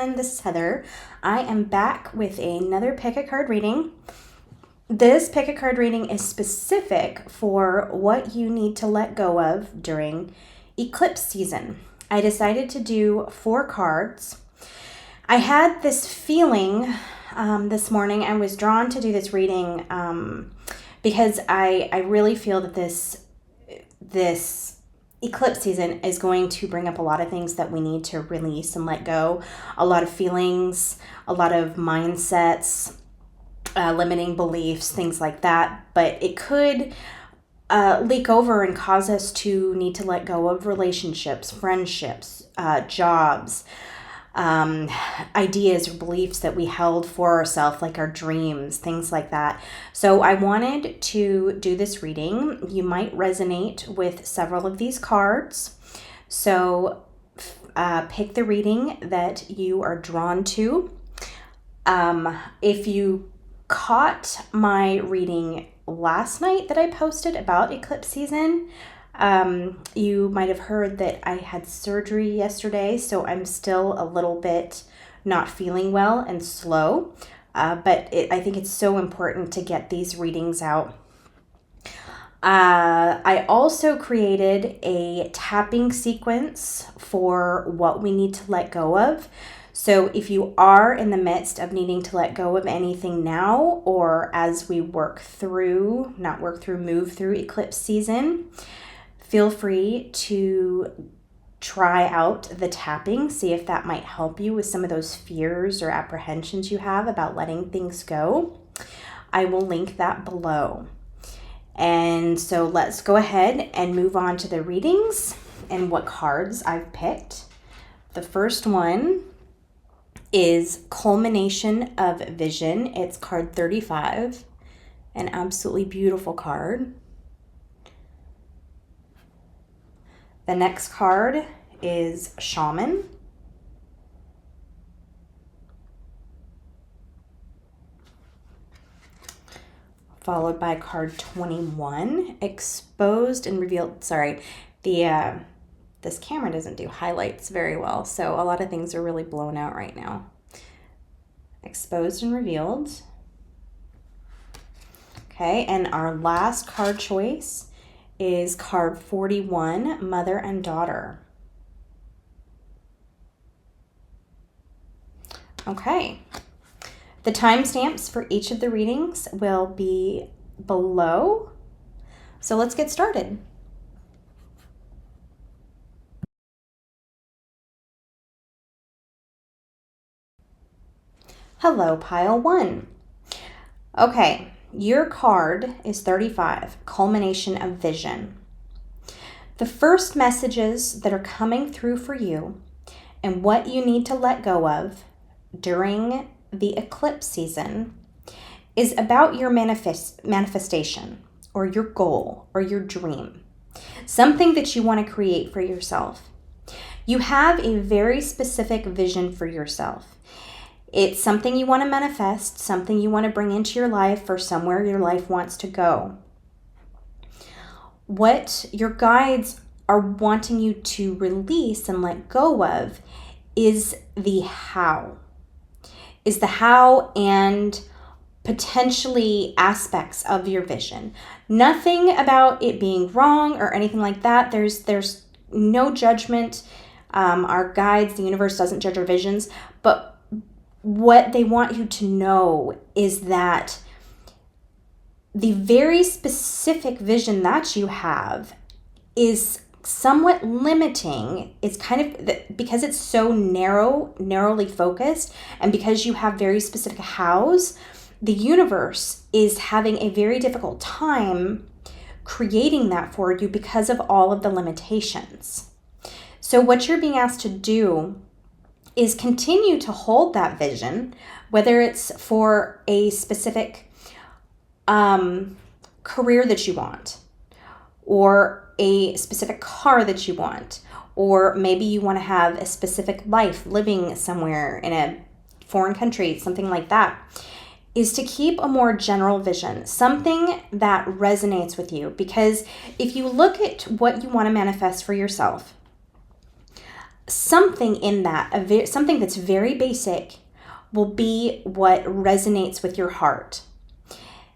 everyone, this is Heather. I am back with another pick a card reading. This pick a card reading is specific for what you need to let go of during eclipse season. I decided to do 4 cards. I had this feeling this morning. I was drawn to do this reading because I really feel that this eclipse season is going to bring up a lot of things that we need to release and let go, a lot of feelings, a lot of mindsets, limiting beliefs, things like that. But it could leak over and cause us to need to let go of relationships, friendships, jobs, ideas or beliefs that we held for ourselves, like our dreams, things like that. So I wanted to do this reading. You might resonate with several of these cards. So pick the reading that you are drawn to. If you caught my reading last night that I posted about eclipse season, you might have heard that I had surgery yesterday, so I'm still a little bit not feeling well and slow, but I think it's so important to get these readings out. I also created a tapping sequence for what we need to let go of. So if you are in the midst of needing to let go of anything now, or as we move through eclipse season, feel free to try out the tapping, see if that might help you with some of those fears or apprehensions you have about letting things go. I will link that below. And so let's go ahead and move on to the readings and what cards I've picked. The first one is Culmination of Vision. It's card 35, an absolutely beautiful card. The next card is Shaman. Followed by card 21, Exposed and Revealed. Sorry, this camera doesn't do highlights very well, so a lot of things are really blown out right now. Exposed and Revealed. Okay, and our last card choice is card 41, Mother and Daughter. Okay. The timestamps for each of the readings will be below. So let's get started. Hello, pile 1. Okay. Your card is 35, Culmination of Vision. The first messages that are coming through for you and what you need to let go of during the eclipse season is about your manifestation or your goal or your dream, something that you want to create for yourself. You have a very specific vision for yourself. It's something you want to manifest, something you want to bring into your life, or somewhere your life wants to go. What your guides are wanting you to release and let go of is the how. Is the how and potentially aspects of your vision. Nothing about it being wrong or anything like that. There's no judgment. Our guides, the universe doesn't judge our visions, but what they want you to know is that the very specific vision that you have is somewhat limiting. It's kind of because it's so narrowly focused, and because you have very specific hows, the universe is having a very difficult time creating that for you because of all of the limitations. So what you're being asked to do is continue to hold that vision, whether it's for a specific career that you want, or a specific car that you want, or maybe you want to have a specific life living somewhere in a foreign country, something like that, is to keep a more general vision, something that resonates with you. Because if you look at what you want to manifest for yourself, something in that, something that's very basic, will be what resonates with your heart.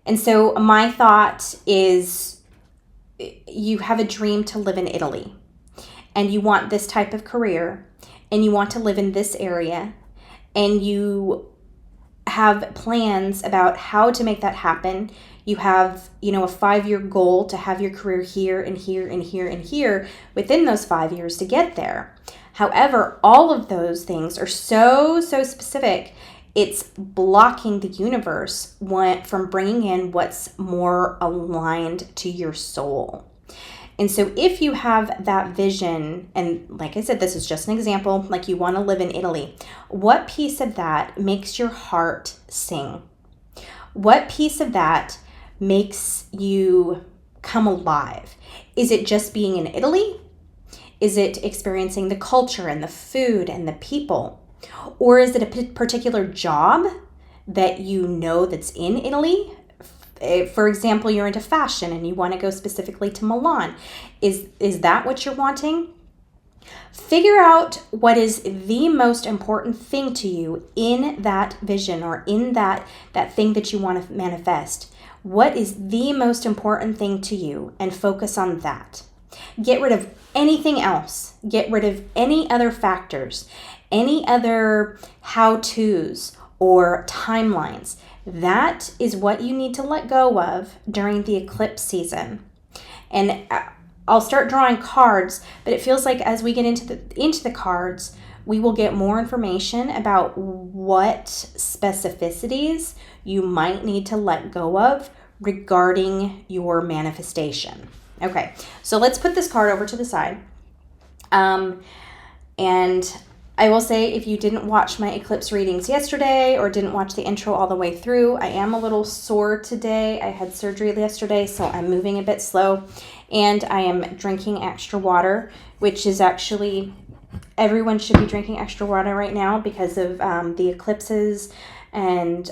And so my thought is, you have a dream to live in Italy, and you want this type of career, and you want to live in this area, and you have plans about how to make that happen. You have, a 5-year goal to have your career here and here and here and here within those 5 years to get there. However, all of those things are so specific, it's blocking the universe from bringing in what's more aligned to your soul. And so if you have that vision, and like I said, this is just an example, like you want to live in Italy, what piece of that makes your heart sing? What piece of that makes you come alive? Is it just being in Italy? Is it experiencing the culture and the food and the people? Or is it a particular job that that's in Italy? For example, you're into fashion and you want to go specifically to Milan. Is that what you're wanting? Figure out what is the most important thing to you in that vision, or in that thing that you want to manifest. What is the most important thing to you, and focus on that. Get rid of anything else. Get rid of any other factors, any other how-tos or timelines. That is what you need to let go of during the eclipse season. And I'll start drawing cards, but it feels like as we get into the cards, we will get more information about what specificities you might need to let go of regarding your manifestation. Okay, so let's put this card over to the side. And I will say, if you didn't watch my eclipse readings yesterday or didn't watch the intro all the way through, I am a little sore today. I had surgery yesterday, so I'm moving a bit slow. And I am drinking extra water, which is actually, everyone should be drinking extra water right now because of the eclipses, and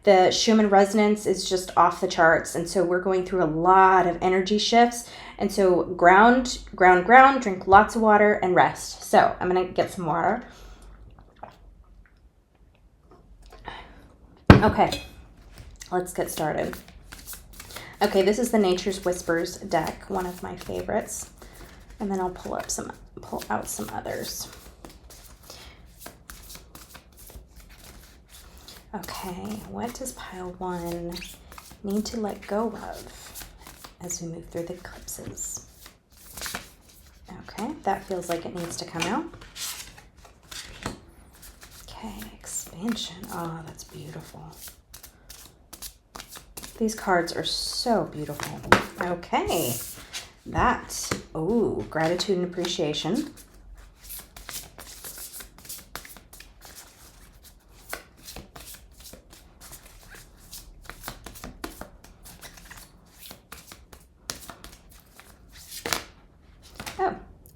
the Shaman resonance is just off the charts. And so we're going through a lot of energy shifts. And so ground, drink lots of water and rest. So I'm going to get some water. Okay, let's get started. Okay, this is the Nature's Whispers deck, one of my favorites. And then I'll pull out some others. Okay, what does pile 1 need to let go of as we move through the eclipses? Okay, that feels like it needs to come out. Okay, expansion. Oh, that's beautiful. These cards are so beautiful. Okay, gratitude and appreciation.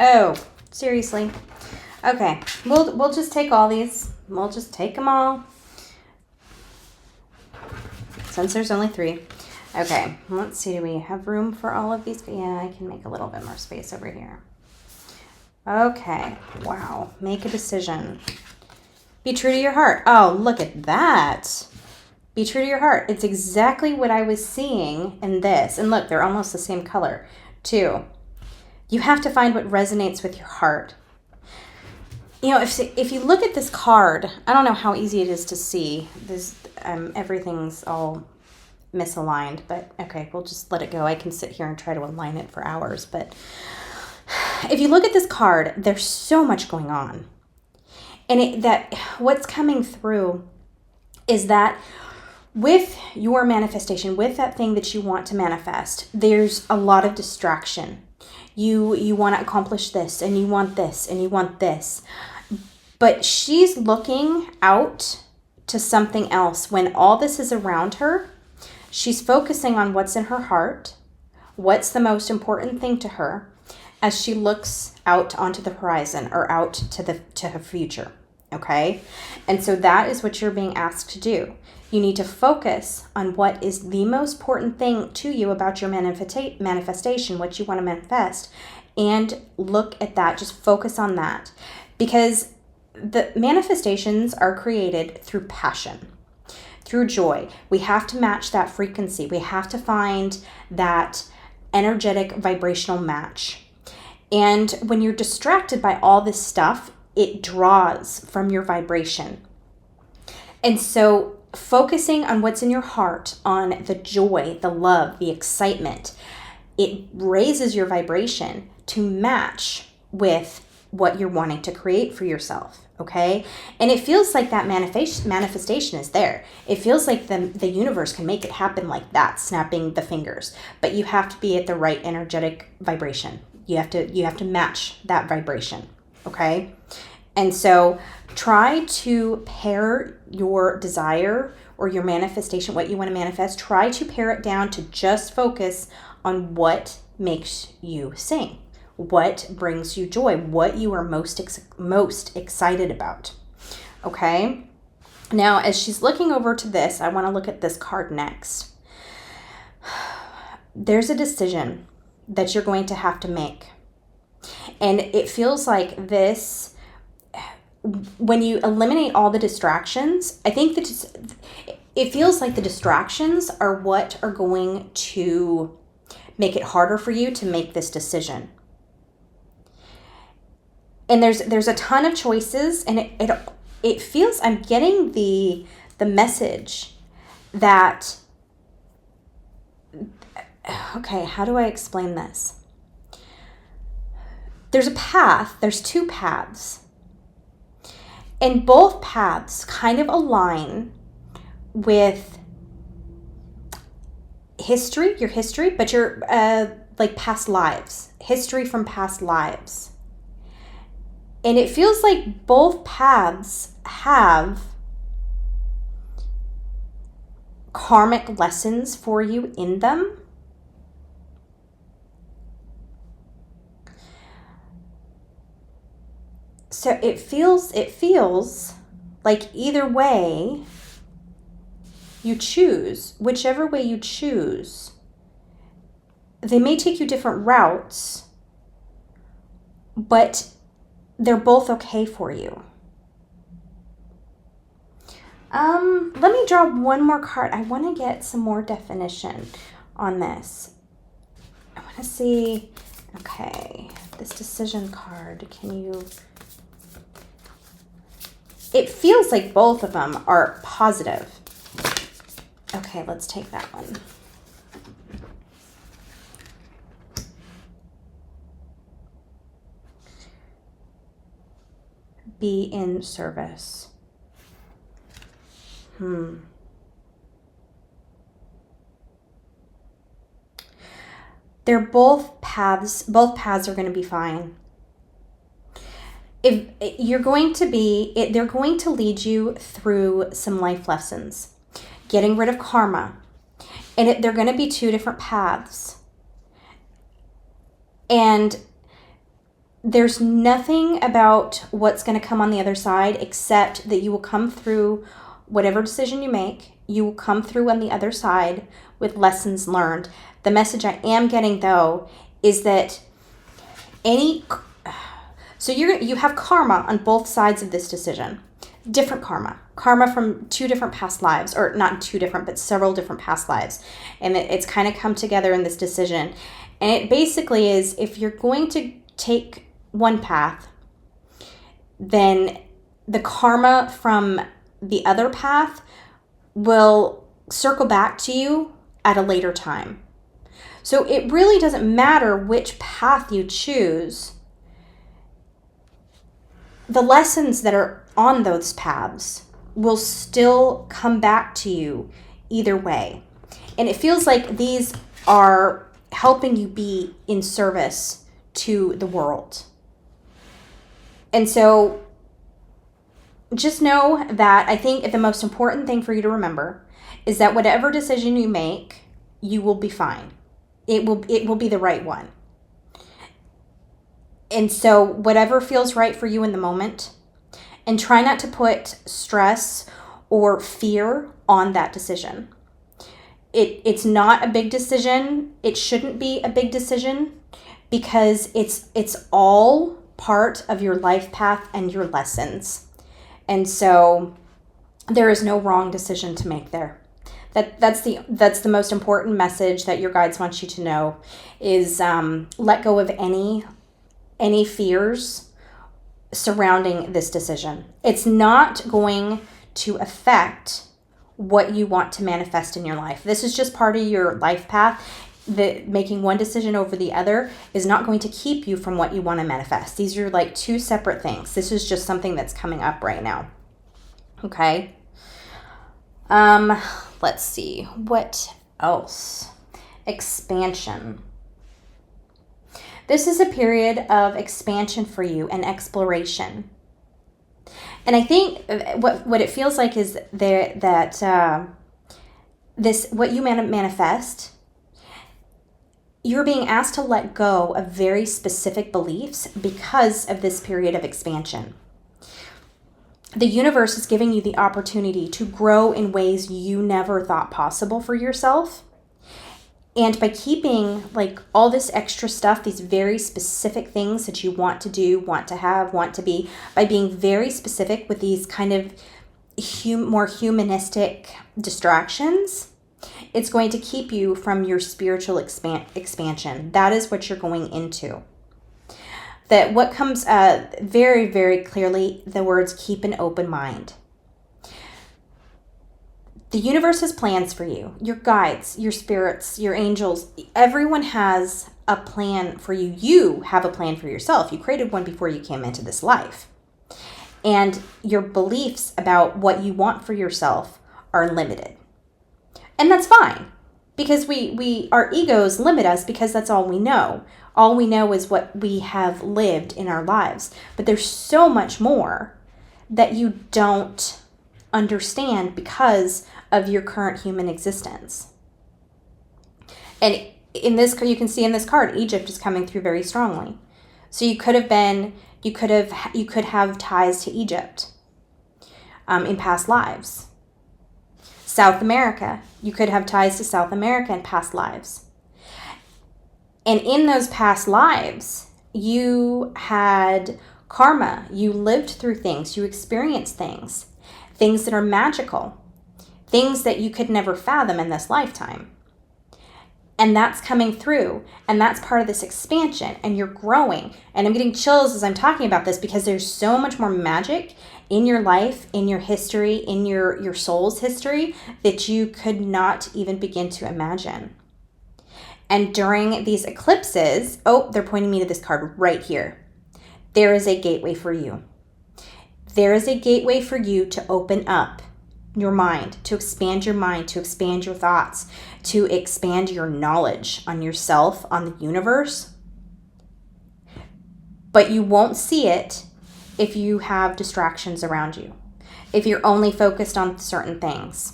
Oh, seriously? Okay, we'll just take all these. We'll just take them all. Since there's only 3. Okay, let's see. Do we have room for all of these? Yeah, I can make a little bit more space over here. Okay, wow. Make a decision. Be true to your heart. Oh, look at that. Be true to your heart. It's exactly what I was seeing in this. And look, they're almost the same color, too. You have to find what resonates with your heart. If you look at this card, I don't know how easy it is to see. Everything's all misaligned, but okay, we'll just let it go. I can sit here and try to align it for hours, but if you look at this card, there's so much going on. And what's coming through is that with your manifestation, with that thing that you want to manifest, there's a lot of distraction. You want to accomplish this, and you want this, and you want this. But she's looking out to something else. When all this is around her, she's focusing on what's in her heart, what's the most important thing to her, as she looks out onto the horizon, or out to her future. Okay? And so that is what you're being asked to do. You need to focus on what is the most important thing to you about your manifestation, what you want to manifest, and look at that. Just focus on that, because the manifestations are created through passion, through joy. We have to match that frequency. We have to find that energetic vibrational match. And when you're distracted by all this stuff, it draws from your vibration. And so focusing on what's in your heart, on the joy, the love, the excitement, it raises your vibration to match with what you're wanting to create for yourself, okay? And it feels like that manifestation is there. It feels like the universe can make it happen like that, snapping the fingers. But you have to be at the right energetic vibration. You have to match that vibration, okay? And so try to pair your desire or your manifestation, what you want to manifest, try to pare it down to just focus on what makes you sing, what brings you joy, what you are most excited about, okay? Now, as she's looking over to this, I want to look at this card next. There's a decision that you're going to have to make. And it feels like this, when you eliminate all the distractions, I think that it feels like the distractions are what are going to make it harder for you to make this decision. And there's a ton of choices, and it feels, I'm getting the message that, okay, how do I explain this? There's a path, there's two paths. And both paths kind of align with your history, but your like past lives, history from past lives. And it feels like both paths have karmic lessons for you in them. So it feels like either way you choose, whichever way you choose, they may take you different routes, but they're both okay for you. Let me draw one more card. I want to get some more definition on this. I want to see, okay, this decision card, it feels like both of them are positive. Okay, let's take that one. Be in service. They're both paths are going to be fine. If you're going to be, they're going to lead you through some life lessons, getting rid of karma. And they're going to be two different paths. And there's nothing about what's going to come on the other side except that you will come through whatever decision you make. You will come through on the other side with lessons learned. The message I am getting, though, is that so you have karma on both sides of this decision. Different karma from two different past lives, or not two different, but several different past lives. And it's kind of come together in this decision. And it basically is, if you're going to take one path, then the karma from the other path will circle back to you at a later time. So it really doesn't matter which path you choose. The lessons that are on those paths will still come back to you either way. And it feels like these are helping you be in service to the world. And so just know that I think the most important thing for you to remember is that whatever decision you make, you will be fine. It will be the right one. And so whatever feels right for you in the moment, and try not to put stress or fear on that decision. It's not a big decision. It shouldn't be a big decision. because it's all part of your life path and your lessons. And so there is no wrong decision to make there. That's the most important message that your guides want you to know is let go of any fears surrounding this decision. It's not going to affect what you want to manifest in your life. This is just part of your life path. That making one decision over the other is not going to keep you from what you want to manifest. These are like two separate things. This is just something that's coming up right now. Okay. Let's see. What else? Expansion. This is a period of expansion for you and exploration. And I think what it feels like is that what you manifest, you're being asked to let go of very specific beliefs because of this period of expansion. The universe is giving you the opportunity to grow in ways you never thought possible for yourself. And by keeping like all this extra stuff, these very specific things that you want to do, want to have, want to be, by being very specific with these kind of more humanistic distractions, it's going to keep you from your spiritual expansion. That is what you're going into. That what comes very, very clearly, the words keep an open mind. The universe has plans for you, your guides, your spirits, your angels. Everyone has a plan for you. You have a plan for yourself. You created one before you came into this life. And your beliefs about what you want for yourself are limited. And that's fine, because our egos limit us because that's all we know. All we know is what we have lived in our lives. But there's so much more that you don't understand because of your current human existence. And in this, you can see in this card, Egypt is coming through very strongly. So you could have ties to Egypt in past lives. South America, you could have ties to South America in past lives. And in those past lives, you had karma. You lived through things. You experienced things that are magical, things that you could never fathom in this lifetime. And that's coming through, and that's part of this expansion, and you're growing. And I'm getting chills as I'm talking about this because there's so much more magic in your life, in your history, in your soul's history that you could not even begin to imagine. And during these eclipses, they're pointing me to this card right here. There is a gateway for you. There is a gateway for you to open up your mind, to expand your mind, to expand your thoughts, to expand your knowledge on yourself, on the universe. But you won't see it if you have distractions around you, if you're only focused on certain things.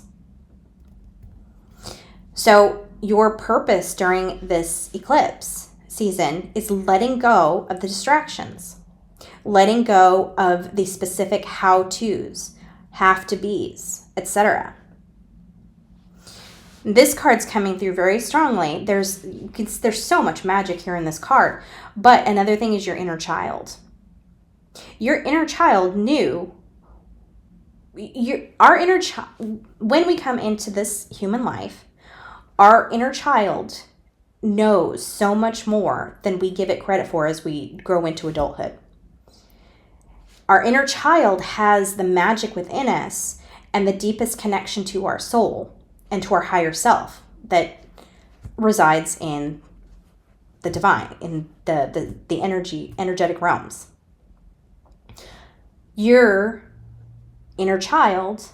So your purpose during this eclipse season is letting go of the distractions, letting go of the specific how-tos, have-to-bes, etc. This card's coming through very strongly. There's so much magic here in this card. But another thing is your inner child. Your inner child knew. Our inner child, when we come into this human life, our inner child knows so much more than we give it credit for as we grow into adulthood. Our inner child has the magic within us and the deepest connection to our soul and to our higher self that resides in the divine, in the energetic realms. Your inner child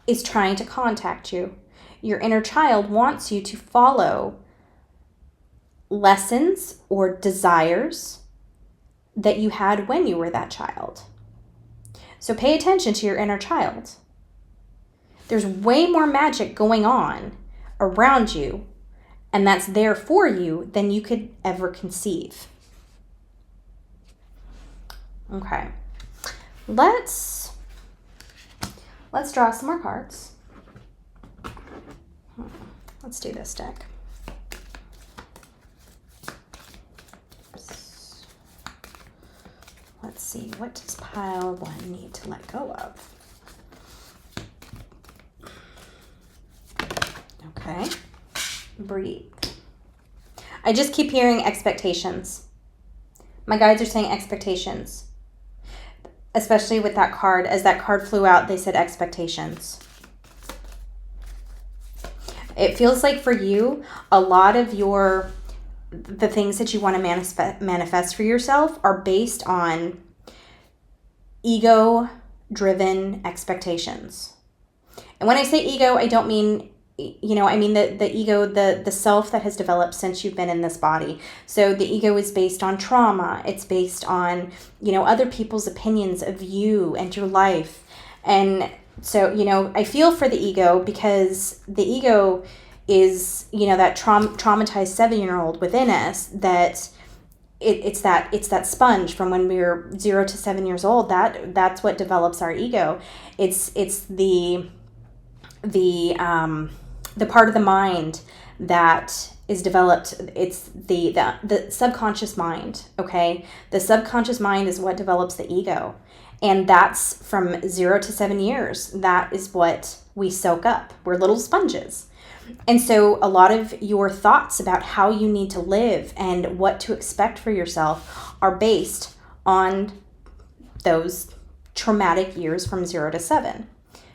is trying to contact you. Your inner child wants you to follow lessons or desires that you had when you were that child. So pay attention to your inner child. There's way more magic going on around you, and that's there for you than you could ever conceive. Okay. Let's draw some more cards. Let's do this deck. see. What does pile 1 need to let go of? Okay. Breathe. I just keep hearing expectations. My guides are saying expectations. Especially with that card. As that card flew out, they said expectations. It feels like for you, a lot of the things that you want to manifest for yourself are based on ego-driven expectations. And when I say ego, I don't mean, I mean the ego, the self that has developed since you've been in this body. So the ego is based on trauma. It's based on, other people's opinions of you and your life. And so, I feel for the ego, because the ego is, that traumatized 7-year-old within us that it's that sponge from when we were 0 to 7 years old. That's what develops our ego. It's the part of the mind that is developed. It's the subconscious mind. Okay, the subconscious mind is what develops the ego. And that's from 0 to 7 years. That is what we soak up. We're little sponges. And so a lot of your thoughts about how you need to live and what to expect for yourself are based on those traumatic years from 0 to 7.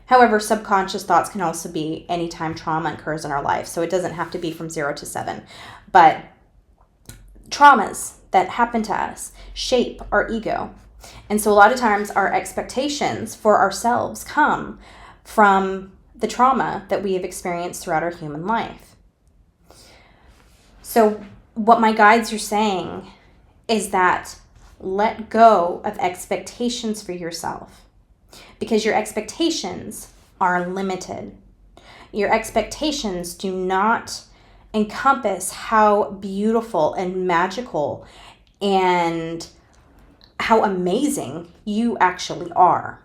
However, subconscious thoughts can also be anytime trauma occurs in our life. So it doesn't have to be from 0 to 7. But traumas that happen to us shape our ego. And so a lot of times our expectations for ourselves come from the trauma that we have experienced throughout our human life. So what my guides are saying is that let go of expectations for yourself, because your expectations are limited. Your expectations do not encompass how beautiful and magical and how amazing you actually are.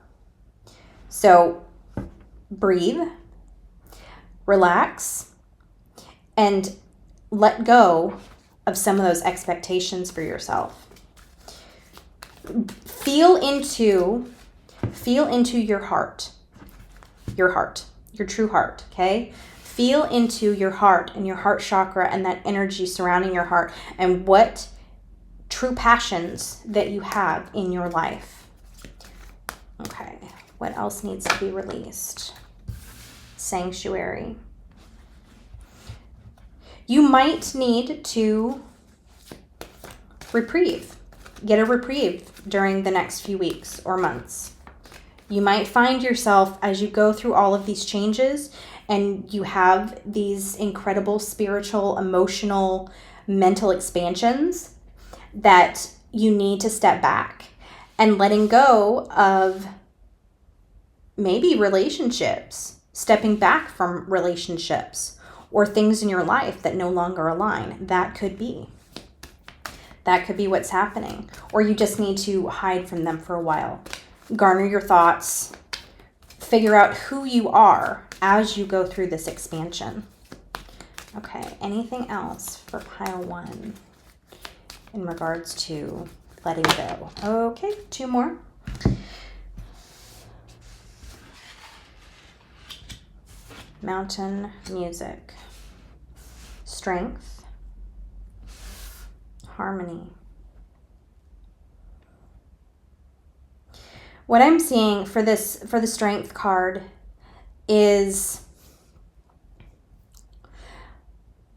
So breathe, relax, and let go of some of those expectations for yourself. Feel into your heart, your true heart, okay? Feel into your heart and your heart chakra and that energy surrounding your heart and what true passions that you have in your life. Okay, what else needs to be released? Sanctuary. You might need to get a reprieve during the next few weeks or months. You might find yourself, as you go through all of these changes and you have these incredible spiritual, emotional, mental expansions, that you need to step back and letting go of maybe relationships, stepping back from relationships or things in your life that no longer align. That could be what's happening. Or you just need to hide from them for a while. Garner your thoughts. Figure out who you are as you go through this expansion. Okay, anything else for pile 1 in regards to letting go? Okay, 2 more. Mountain music. Strength. Harmony. What I'm seeing for the strength card is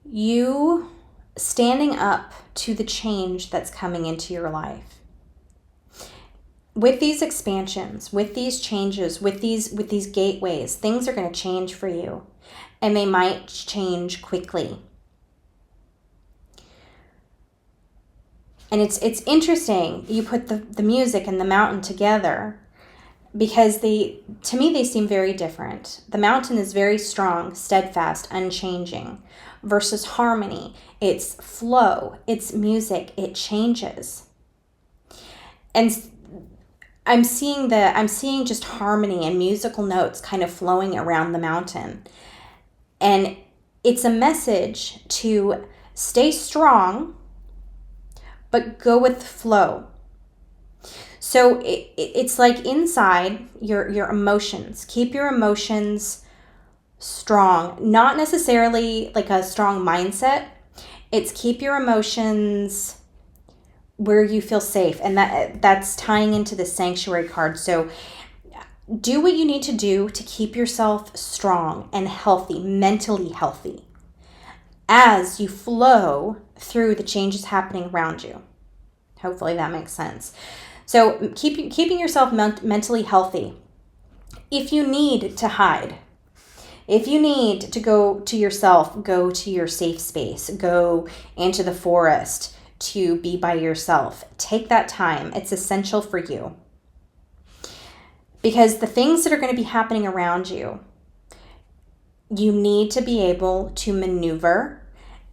you standing up to the change that's coming into your life. With these expansions, with these changes, with these gateways, things are going to change for you, and they might change quickly. And it's interesting, you put the music and the mountain together, because to me they seem very different. The mountain is very strong, steadfast, unchanging, versus harmony. It's flow, it's music, it changes. And I'm seeing just harmony and musical notes kind of flowing around the mountain. And it's a message to stay strong, but go with the flow. So it's like inside your emotions. Keep your emotions strong. Not necessarily like a strong mindset. It's keep your emotions where you feel safe. And that's tying into the sanctuary card. So do what you need to do to keep yourself strong and healthy, mentally healthy, as you flow through the changes happening around you. Hopefully that makes sense. So keeping yourself mentally healthy. If you need to hide, if you need to go to yourself, go to your safe space, go into the forest to be by yourself, take that time. It's essential for you. Because the things that are going to be happening around you, you need to be able to maneuver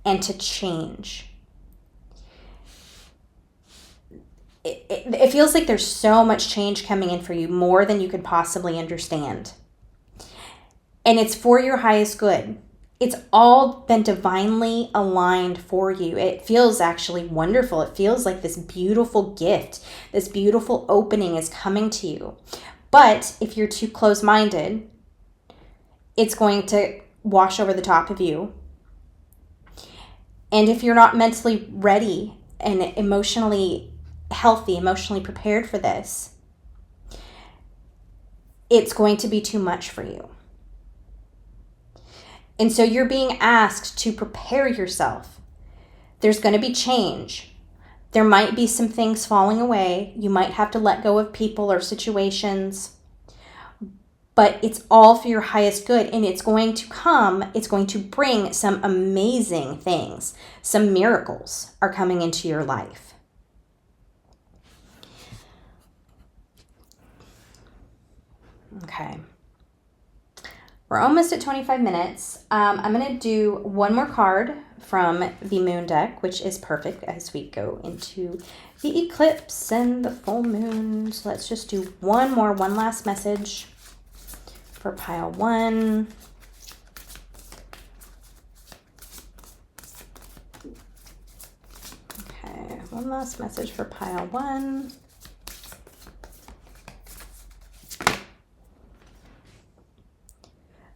and to change. It feels like there's so much change coming in for you, more than you could possibly understand. And it's for your highest good. It's all been divinely aligned for you. It feels actually wonderful. It feels like this beautiful gift, this beautiful opening is coming to you. But if you're too close-minded, it's going to wash over the top of you. And if you're not mentally ready and emotionally healthy, emotionally prepared for this, it's going to be too much for you. And so you're being asked to prepare yourself. There's going to be change. There might be some things falling away. You might have to let go of people or situations. But it's all for your highest good. And it's going to bring some amazing things. Some miracles are coming into your life. Okay. We're almost at 25 minutes. I'm going to do one more card from the moon deck, which is perfect as we go into the eclipse and the full moon. So let's just do one last message for pile 1. Okay, one last message for pile 1.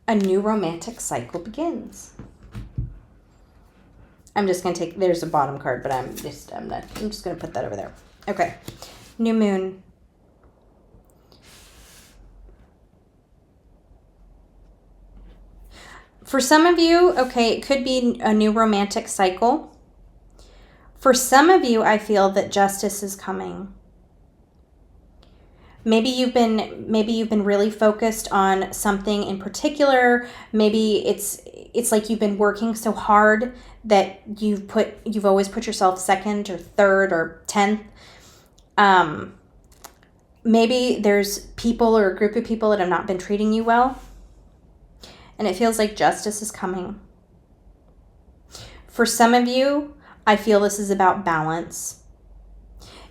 A new romantic cycle begins. I'm just going to take, there's a bottom card, but I'm just going to put that over there. Okay. New moon. For some of you, okay, it could be a new romantic cycle. For some of you, I feel that justice is coming. Maybe you've been really focused on something in particular. Maybe it's like you've been working so hard that you've always put yourself second or third or 10th. Maybe there's people or a group of people that have not been treating you well. And it feels like justice is coming. For some of you, I feel this is about balance.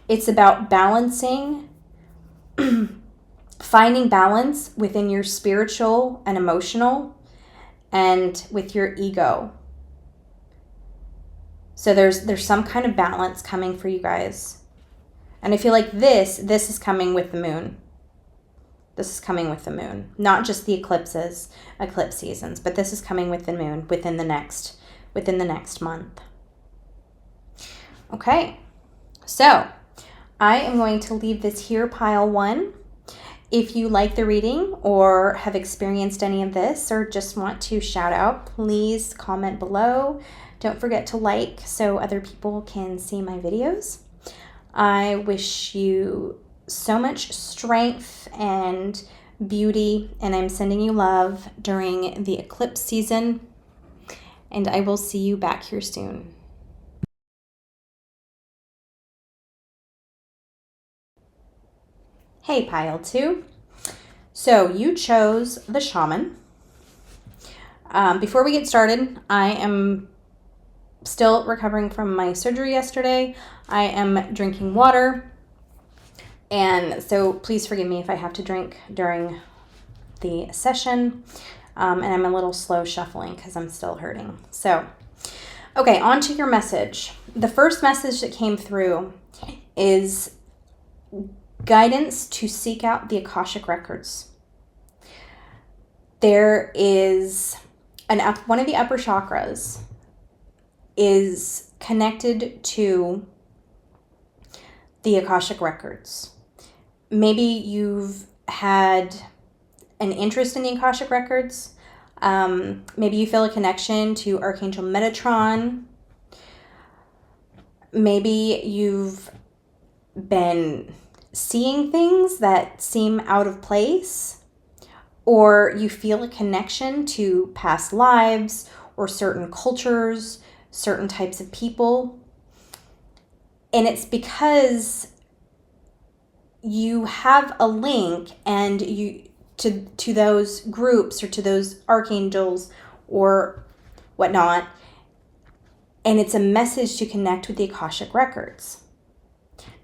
It's about balancing, finding balance within your spiritual and emotional and with your ego. So there's some kind of balance coming for you guys. And I feel like this is coming with the moon. This is coming with the moon. Not just the eclipse seasons, but this is coming with the moon within the next month. Okay. So I am going to leave this here, pile 1. If you like the reading or have experienced any of this or just want to shout out, please comment below. Don't forget to like so other people can see my videos. I wish you so much strength and beauty, and I'm sending you love during the eclipse season, and I will see you back here soon. Hey, pile 2. So you chose the Shaman. Before we get started, I am still recovering from my surgery yesterday. I am drinking water. And so please forgive me if I have to drink during the session. And I'm a little slow shuffling because I'm still hurting. So, okay, on to your message. The first message that came through is guidance to seek out the Akashic Records. There is one of the upper chakras is connected to the Akashic Records. Maybe you've had an interest in the Akashic Records. Maybe you feel a connection to Archangel Metatron. Maybe you've been seeing things that seem out of place, or you feel a connection to past lives or certain cultures, certain types of people. And it's because you have a link and to those groups or to those archangels or whatnot, and it's a message to connect with the Akashic Records.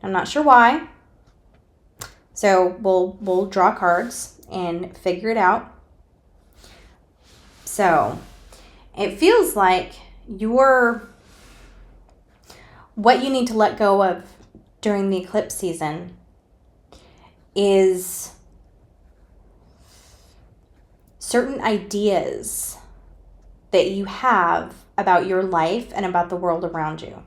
I'm not sure why, so we'll draw cards and figure it out. So it feels like what you need to let go of during the eclipse season is certain ideas that you have about your life and about the world around you.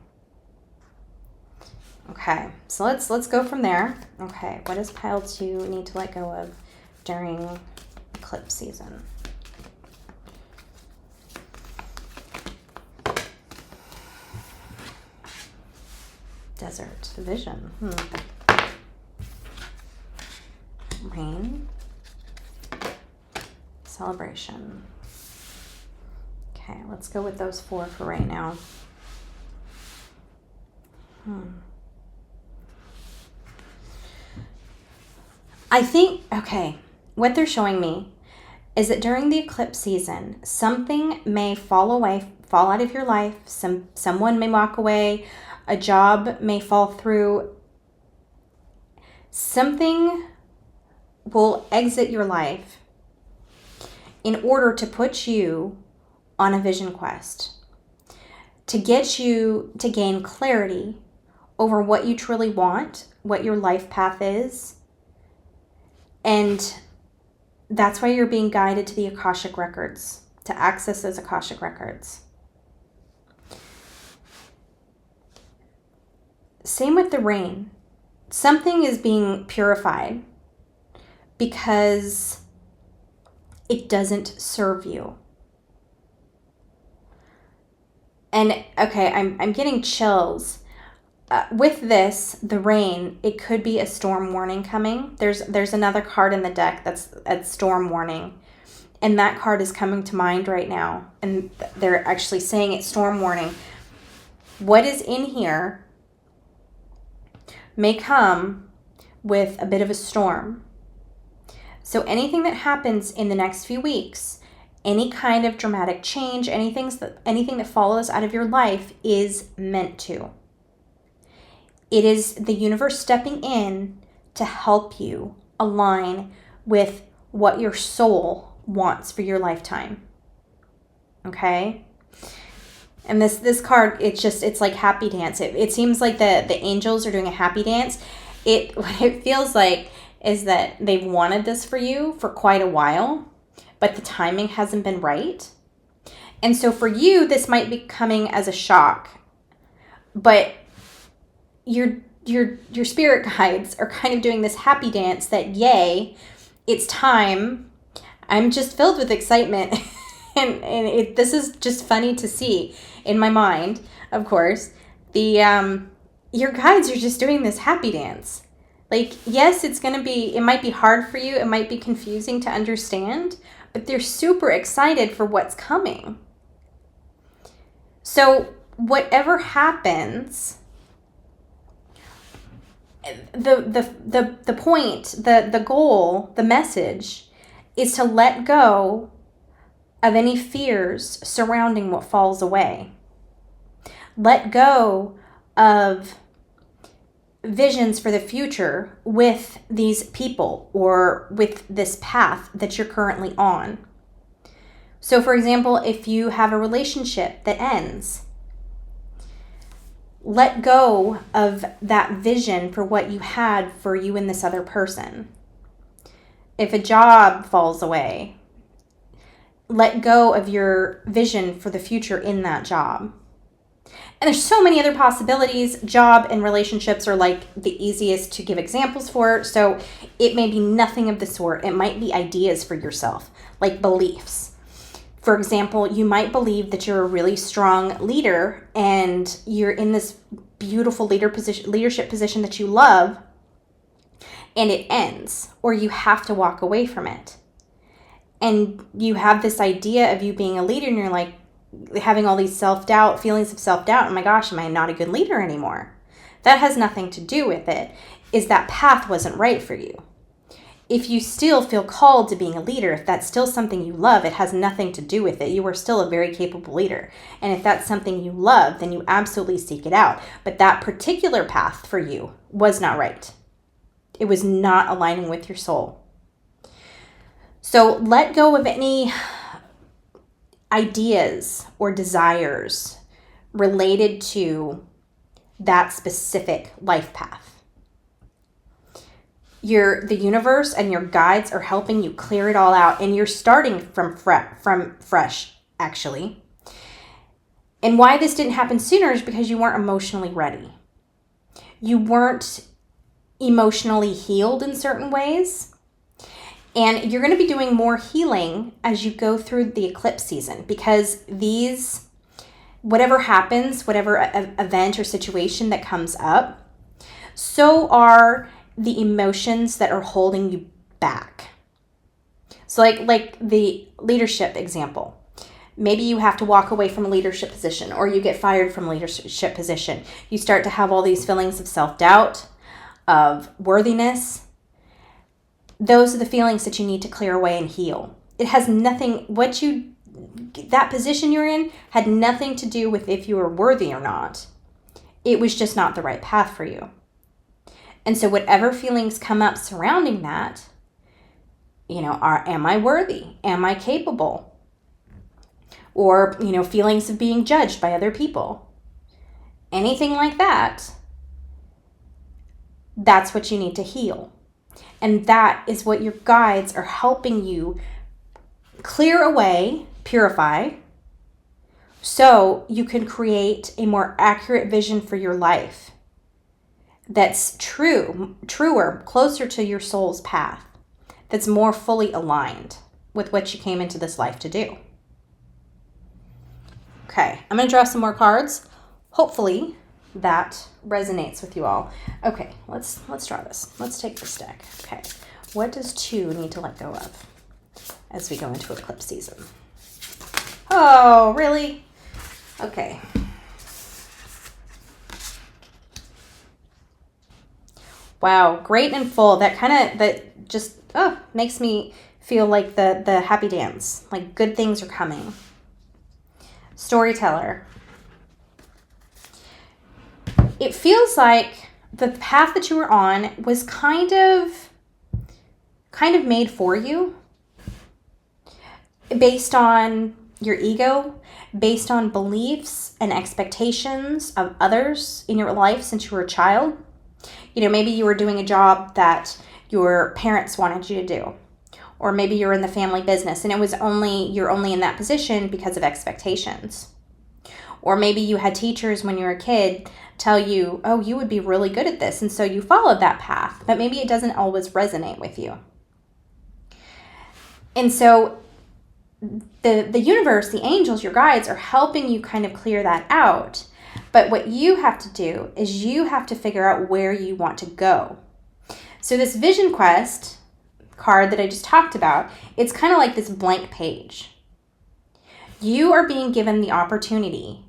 Okay, so let's go from there. Okay, what does pile 2 need to let go of during eclipse season? Desert, vision. Rain. Celebration. Okay, let's go with those 4 for right now. I think, okay, what they're showing me is that during the eclipse season, something may fall out of your life. Someone may walk away. A job may fall through. Something will exit your life in order to put you on a vision quest, to get you to gain clarity over what you truly want, what your life path is. And that's why you're being guided to the Akashic Records, to access those Akashic Records. Same with the rain. Something is being purified because it doesn't serve you. And okay, I'm getting chills. With this, the rain, it could be a storm warning coming. There's another card in the deck that's a storm warning. And that card is coming to mind right now. And they're actually saying it's storm warning. What is in here may come with a bit of a storm. So anything that happens in the next few weeks, any kind of dramatic change, anything that follows out of your life is meant to. It is the universe stepping in to help you align with what your soul wants for your lifetime. Okay? And this card, it's like happy dance. It seems like the angels are doing a happy dance. What it feels like is that they've wanted this for you for quite a while, but the timing hasn't been right. And so for you, this might be coming as a shock, but your spirit guides are kind of doing this happy dance that, yay, it's time. I'm just filled with excitement. and this is just funny to see in my mind, of course. Your guides are just doing this happy dance. Like, yes, it might be hard for you. It might be confusing to understand, but they're super excited for what's coming. So whatever happens, the point, the goal, the message is to let go of any fears surrounding what falls away. Let go of visions for the future with these people or with this path that you're currently on. So for example, if you have a relationship that ends, let go of that vision for what you had for you and this other person. If a job falls away, let go of your vision for the future in that job. And there's so many other possibilities. Job and relationships are like the easiest to give examples for. So it may be nothing of the sort. It might be ideas for yourself, like beliefs. For example, you might believe that you're a really strong leader and you're in this beautiful leadership position that you love, and it ends, or you have to walk away from it. And you have this idea of you being a leader, and you're like having all these feelings of self-doubt. Oh my gosh, am I not a good leader anymore? That has nothing to do with it. Is that path wasn't right for you. If you still feel called to being a leader, if that's still something you love, it has nothing to do with it. You are still a very capable leader. And if that's something you love, then you absolutely seek it out. But that particular path for you was not right. It was not aligning with your soul. So let go of any ideas or desires related to that specific life path. The universe and your guides are helping you clear it all out, and you're starting from fresh, actually. And why this didn't happen sooner is because you weren't emotionally ready. You weren't emotionally healed in certain ways. And you're going to be doing more healing as you go through the eclipse season, because whatever happens, whatever event or situation that comes up, so are the emotions that are holding you back. So like the leadership example. Maybe you have to walk away from a leadership position, or you get fired from a leadership position. You start to have all these feelings of self-doubt, of worthiness. Those are the feelings that you need to clear away and heal. It has nothing, that position you're in had nothing to do with if you were worthy or not. It was just not the right path for you. And so whatever feelings come up surrounding that, am I worthy? Am I capable? Or, feelings of being judged by other people. Anything like that, that's what you need to heal. And that is what your guides are helping you clear away, purify, so you can create a more accurate vision for your life that's truer, closer to your soul's path, that's more fully aligned with what you came into this life to do. Okay, I'm going to draw some more cards. Hopefully that resonates with you all. Okay, let's draw this. Let's take this deck. Okay, what does 2 need to let go of as we go into eclipse season? Oh, really? Okay. Wow, great and full. That just makes me feel like the happy dance. Like good things are coming. Storyteller. It feels like the path that you were on was kind of made for you, based on your ego, based on beliefs and expectations of others in your life since you were a child. Maybe you were doing a job that your parents wanted you to do, or maybe you're in the family business and you're only in that position because of expectations. Or maybe you had teachers when you were a kid tell you, oh, you would be really good at this, and so you followed that path, but maybe it doesn't always resonate with you. And so the universe, the angels, your guides are helping you kind of clear that out. But what you have to do is you have to figure out where you want to go. So this vision quest card that I just talked about, it's kind of like this blank page. You are being given the opportunity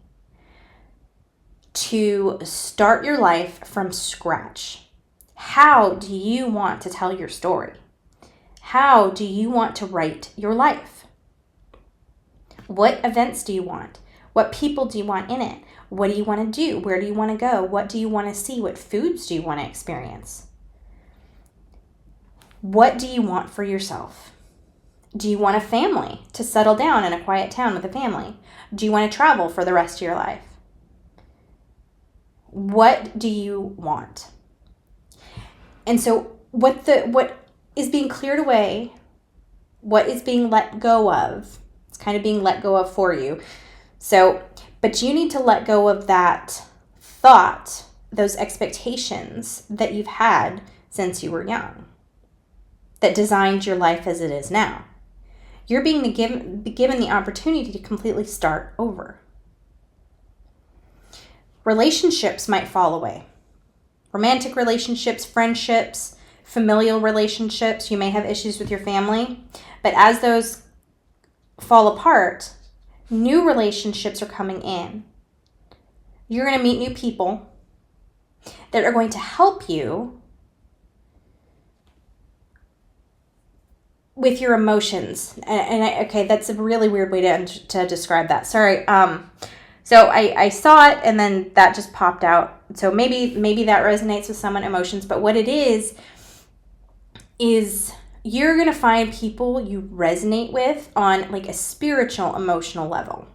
to start your life from scratch. How do you want to tell your story? How do you want to write your life? What events do you want? What people do you want in it? What do you want to do? Where do you want to go? What do you want to see? What foods do you want to experience? What do you want for yourself? Do you want a family to settle down in a quiet town with a family? Do you want to travel for the rest of your life? What do you want? And so what is being cleared away, what is being let go of, it's kind of being let go of for you. So, but you need to let go of that thought, those expectations that you've had since you were young, that designed your life as it is now. You're being given the opportunity to completely start over. Relationships might fall away. Romantic relationships, friendships, familial relationships. You may have issues with your family, but as those fall apart, new relationships are coming in. You're going to meet new people that are going to help you with your emotions. Okay, that's a really weird way to describe that. Sorry. So I saw it and then that just popped out. So maybe that resonates with someone, emotions. But what it is you're going to find people you resonate with on like a spiritual, emotional level.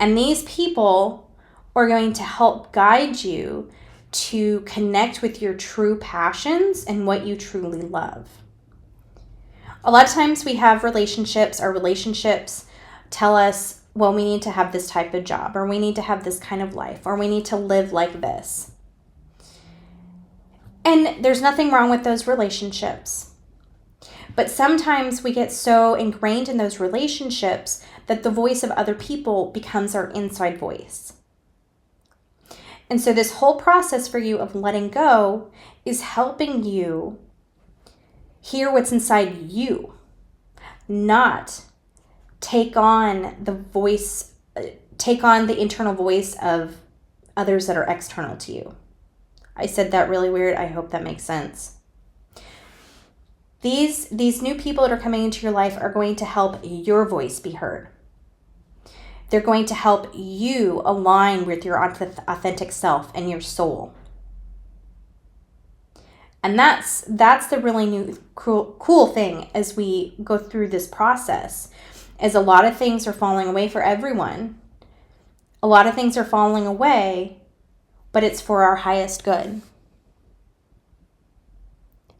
And these people are going to help guide you to connect with your true passions and what you truly love. A lot of times we have relationships, our relationships tell us, well, we need to have this type of job, or we need to have this kind of life, or we need to live like this. And there's nothing wrong with those relationships. But sometimes we get so ingrained in those relationships that the voice of other people becomes our inside voice. And so this whole process for you of letting go is helping you hear what's inside you, not take on the internal voice of others that are external to you. I said that really weird. I hope that makes sense. These new people that are coming into your life are going to help your voice be heard. They're going to help you align with your authentic self and your soul. And that's the really new cool thing as we go through this process, is a lot of things are falling away for everyone. A lot of things are falling away, but it's for our highest good.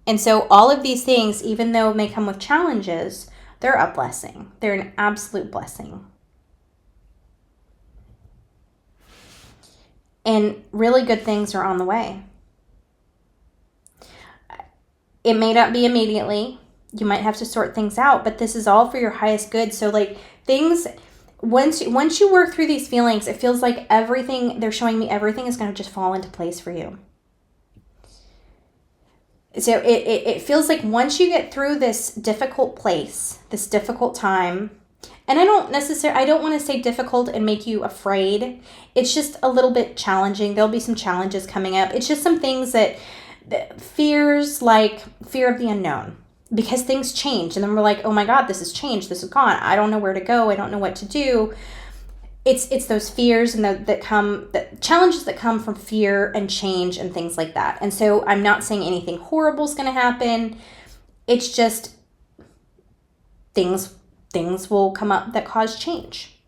And so all of these things, even though it may come with challenges, they're a blessing. They're an absolute blessing. And really good things are on the way. It may not be immediately. You might have to sort things out, but this is all for your highest good. So like things, once you work through these feelings, it feels like everything, they're showing me everything is going to just fall into place for you. So it feels like once you get through this difficult place, this difficult time, and I don't want to say difficult and make you afraid. It's just a little bit challenging. There'll be some challenges coming up. It's just some things that fears, like fear of the unknown, because things change. And then we're like, oh my God, this has changed. This is gone. I don't know where to go. I don't know what to do. It's those fears and the challenges that come from fear and change and things like that. And so I'm not saying anything horrible is going to happen. It's just things will come up that cause change.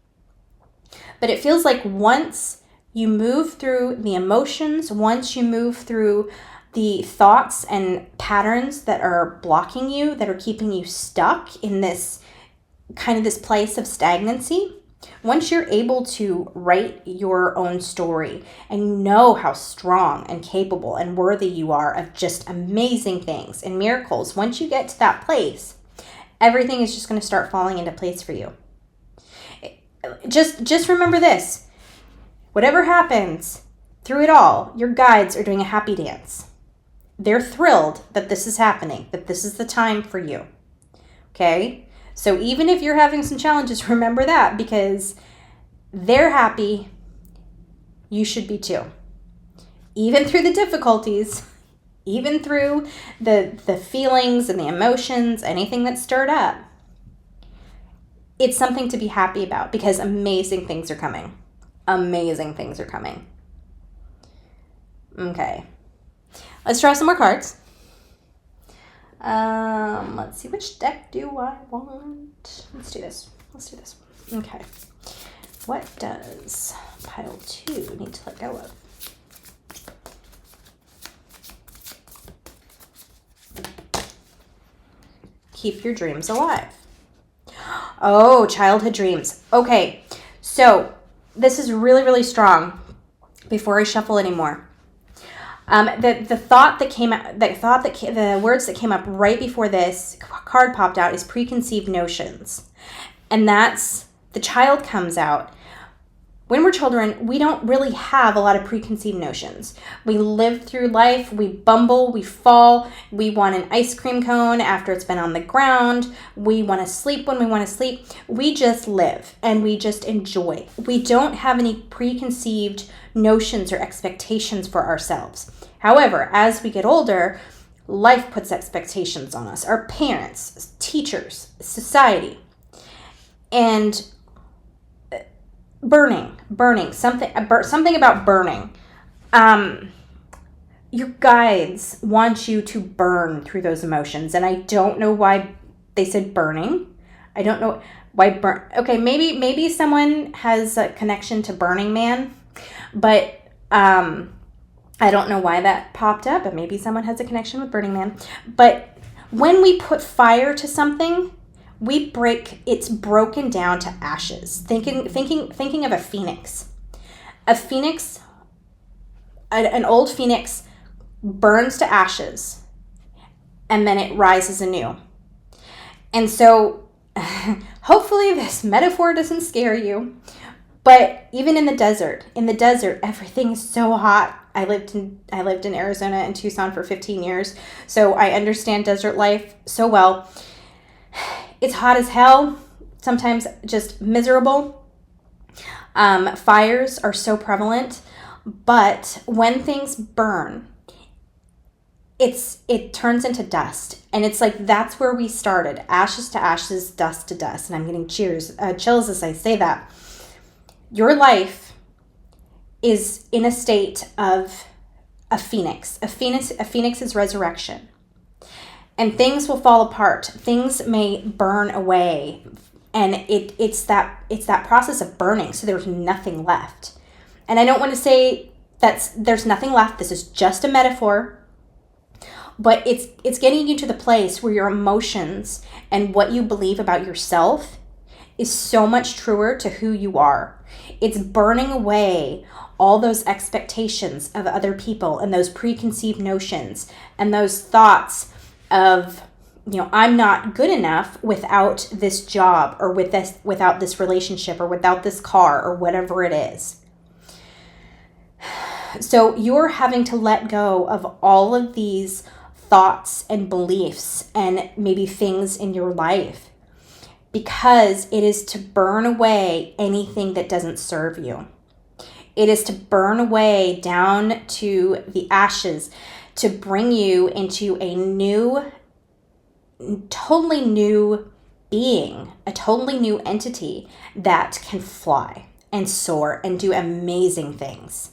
But it feels like once you move through the emotions, once you move through the thoughts and patterns that are blocking you, that are keeping you stuck in this kind of this place of stagnancy, once you're able to write your own story and you know how strong and capable and worthy you are of just amazing things and miracles, once you get to that place, everything is just going to start falling into place for you. Just remember this. Whatever happens through it all, your guides are doing a happy dance. They're thrilled that this is happening, that this is the time for you. Okay? So even if you're having some challenges, remember that, because they're happy, you should be too. Even through the difficulties, even through the feelings and the emotions, anything that's stirred up, it's something to be happy about, because amazing things are coming. Amazing things are coming. Okay. Let's draw some more cards. Let's see, which deck do I want? Let's do this. Okay. What does pile 2 need to let go of? keep your dreams alive. Oh, childhood dreams. Okay, so this is really, really strong. Before I shuffle anymore, the words that came up right before this card popped out is preconceived notions, and that's the child comes out. When we're children, we don't really have a lot of preconceived notions. We live through life, we bumble, we fall, we want an ice cream cone after it's been on the ground, we want to sleep when we want to sleep. We just live and we just enjoy. We don't have any preconceived notions or expectations for ourselves. However, as we get older, life puts expectations on us, our parents, teachers, society, and burning, something about burning. Your guides want you to burn through those emotions, and I don't know why they said burning. I don't know why burn. Okay, maybe someone has a connection to Burning Man, but I don't know why that popped up, but maybe someone has a connection with Burning Man. But when we put fire to something, it's broken down to ashes. Thinking of a phoenix. An old phoenix burns to ashes and then it rises anew. And so hopefully this metaphor doesn't scare you, but even in the desert, everything is so hot. I lived in Arizona and Tucson for 15 years, so I understand desert life so well. It's hot as hell, sometimes just miserable. Fires are so prevalent, but when things burn, it turns into dust. And it's like, that's where we started. Ashes to ashes, dust to dust. And I'm getting chills as I say that. Your life is in a state of a phoenix. A phoenix is resurrection. And things will fall apart. Things may burn away. And it's that process of burning. So there's nothing left. And I don't want to say there's nothing left. This is just a metaphor. But it's getting you to the place where your emotions and what you believe about yourself is so much truer to who you are. It's burning away all those expectations of other people and those preconceived notions and those thoughts of, I'm not good enough without this job or without this relationship or without this car or whatever it is. So you're having to let go of all of these thoughts and beliefs and maybe things in your life, because it is to burn away anything that doesn't serve you. It is to burn away down to the ashes, to bring you into a totally new being, a totally new entity that can fly and soar and do amazing things.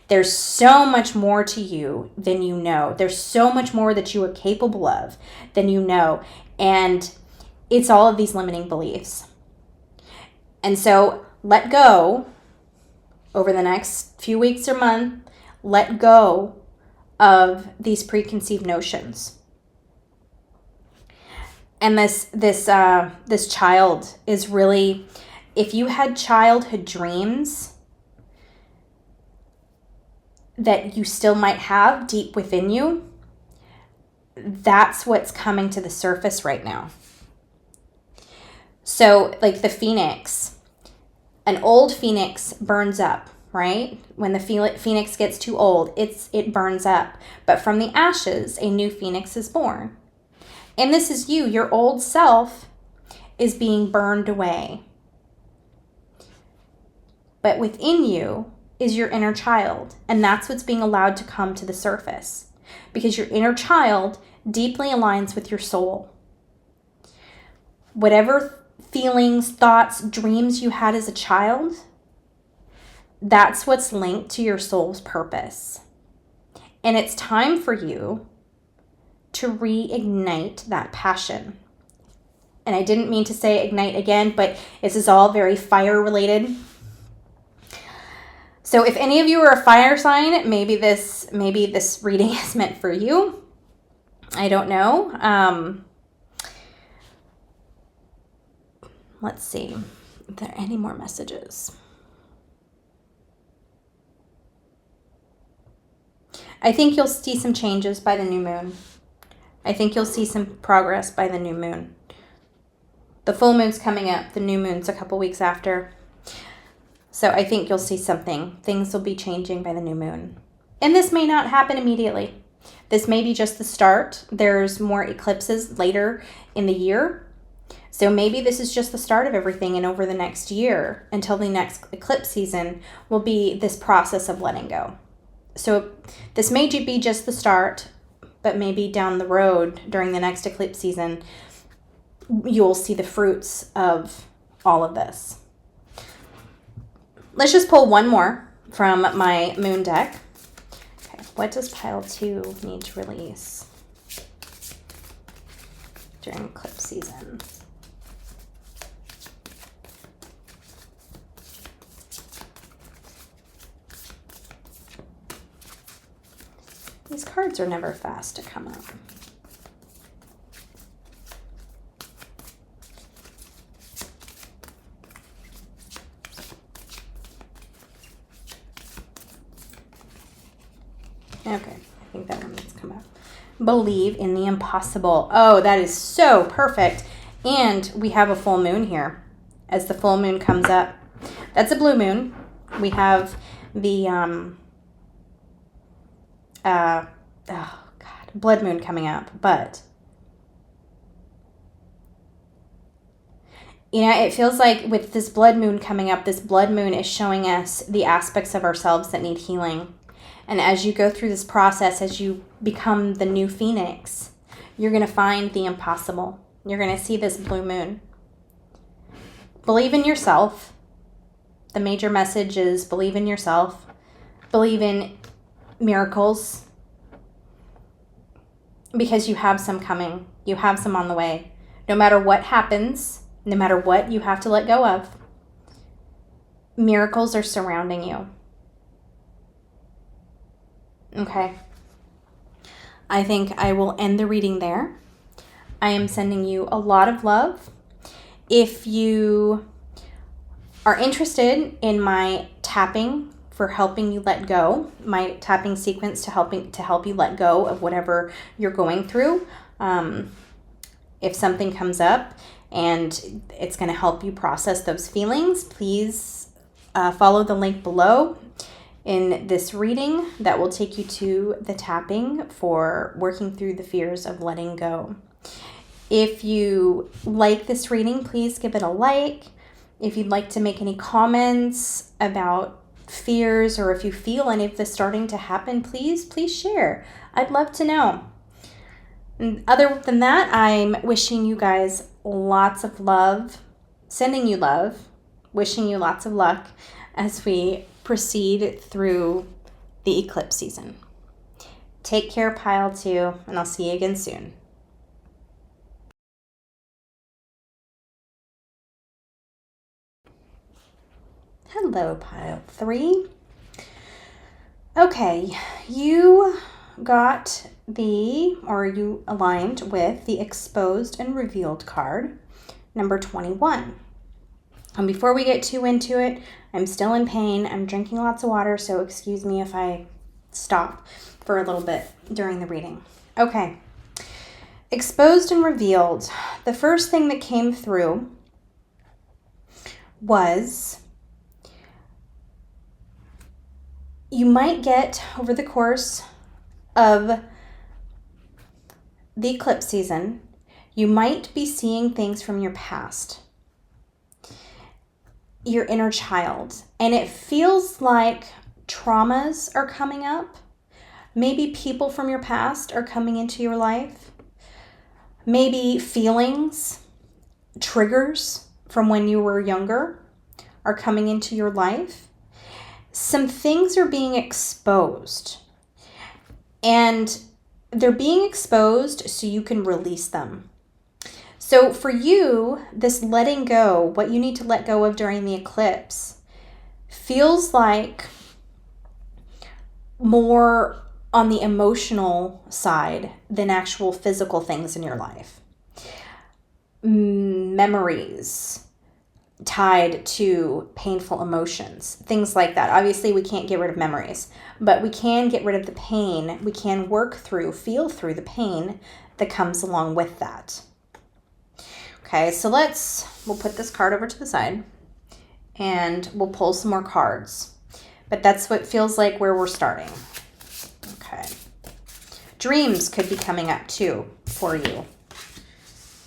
There's so much more to you than you know. There's so much more that you are capable of than you know. And it's all of these limiting beliefs. And so let go over the next few weeks or month. Let go of these preconceived notions. And this child is really, if you had childhood dreams that you still might have deep within you, that's what's coming to the surface right now. So like the phoenix, an old phoenix burns up, right? When the phoenix gets too old, it burns up. But from the ashes, a new phoenix is born. And this is you. Your old self is being burned away. But within you is your inner child. And that's what's being allowed to come to the surface. Because your inner child deeply aligns with your soul. Whatever feelings, thoughts, dreams you had as a child, that's what's linked to your soul's purpose. And it's time for you to reignite that passion. And I didn't mean to say ignite again, but this is all very fire related. So if any of you are a fire sign, maybe this reading is meant for you. I don't know. Let's see. Are there any more messages? I think you'll see some changes by the new moon. I think you'll see some progress by the new moon. The full moon's coming up. The new moon's a couple weeks after. So I think you'll see something. Things will be changing by the new moon. And this may not happen immediately. This may be just the start. There's more eclipses later in the year. So maybe this is just the start of everything, and over the next year, until the next eclipse season, will be this process of letting go. So this may be just the start, but maybe down the road during the next eclipse season, you'll see the fruits of all of this. Let's just pull one more from my moon deck. Okay, what does pile 2 need to release during eclipse season? These cards are never fast to come up. Okay, I think that one needs to come up. Believe in the impossible. Oh, that is so perfect. And we have a full moon here as the full moon comes up. That's a blue moon. We have the blood moon coming up, but you know, it feels like with this blood moon coming up, this blood moon is showing us the aspects of ourselves that need healing. And as you go through this process, as you become the new phoenix, you're going to find the impossible. You're going to see this blue moon. Believe in yourself. The major message is believe in yourself. Believe in miracles. Because you have some coming. You have some on the way. No matter what happens, no matter what you have to let go of, miracles are surrounding you. Okay. I think I will end the reading there. I am sending you a lot of love. If you are interested in my tapping for helping you let go, my tapping sequence to help you let go of whatever you're going through, if something comes up and it's going to help you process those feelings, please follow the link below in this reading that will take you to the tapping for working through the fears of letting go. If you like this reading, please give it a like. If you'd like to make any comments about fears, or if you feel any of this starting to happen, please share. I'd love to know. And other than that, I'm wishing you guys lots of love, sending you love, wishing you lots of luck as we proceed through the eclipse season. Take care, pile 2, and I'll see you again soon. Hello, pile 3. Okay, you aligned with the exposed and revealed card, number 21. And before we get too into it, I'm still in pain. I'm drinking lots of water, so excuse me if I stop for a little bit during the reading. Okay. Exposed and revealed. The first thing that came through was you might get, over the course of the eclipse season, you might be seeing things from your past, your inner child, and it feels like traumas are coming up. Maybe people from your past are coming into your life. Maybe feelings, triggers from when you were younger are coming into your life. Some things are being exposed, and they're being exposed so you can release them. So for you, this letting go, what you need to let go of during the eclipse, feels like more on the emotional side than actual physical things in your life. Memories, tied to painful emotions, things like that. Obviously, we can't get rid of memories, but we can get rid of the pain. We can feel through the pain that comes along with that. Okay, so we'll put this card over to the side and we'll pull some more cards. But that's what feels like where we're starting. Okay. Dreams could be coming up too for you.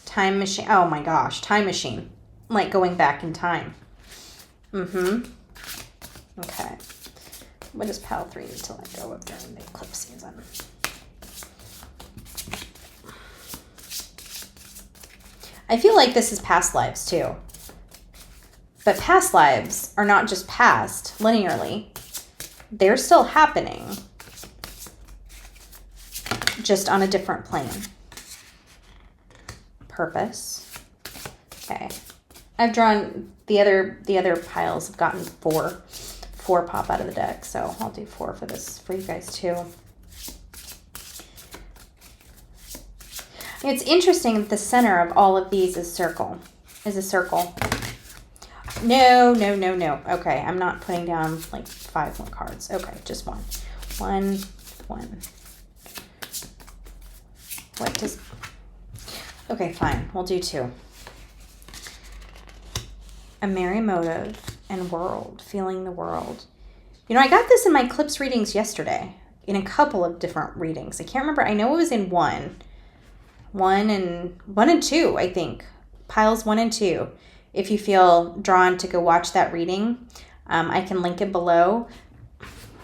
Time machine. Oh my gosh, time machine. Like going back in time. Okay. What does Pile 3 need to let go of during the eclipse season? I feel like this is past lives too. But past lives are not just past linearly. They're still happening. Just on a different plane. Purpose. Okay. I've drawn the other piles have gotten four pop out of the deck, so I'll do 4 for this for you guys too. It's interesting that the center of all of these is a circle. No. Okay, I'm not putting down like 5 more cards. Okay, just one. One. What does... Okay, fine. We'll do 2. A merry motive and world, feeling the world. You know, I got this in my Eclipse readings yesterday, in a couple of different readings. I can't remember. I know it was in one and 2, I think. Piles 1 and 2. If you feel drawn to go watch that reading, I can link it below.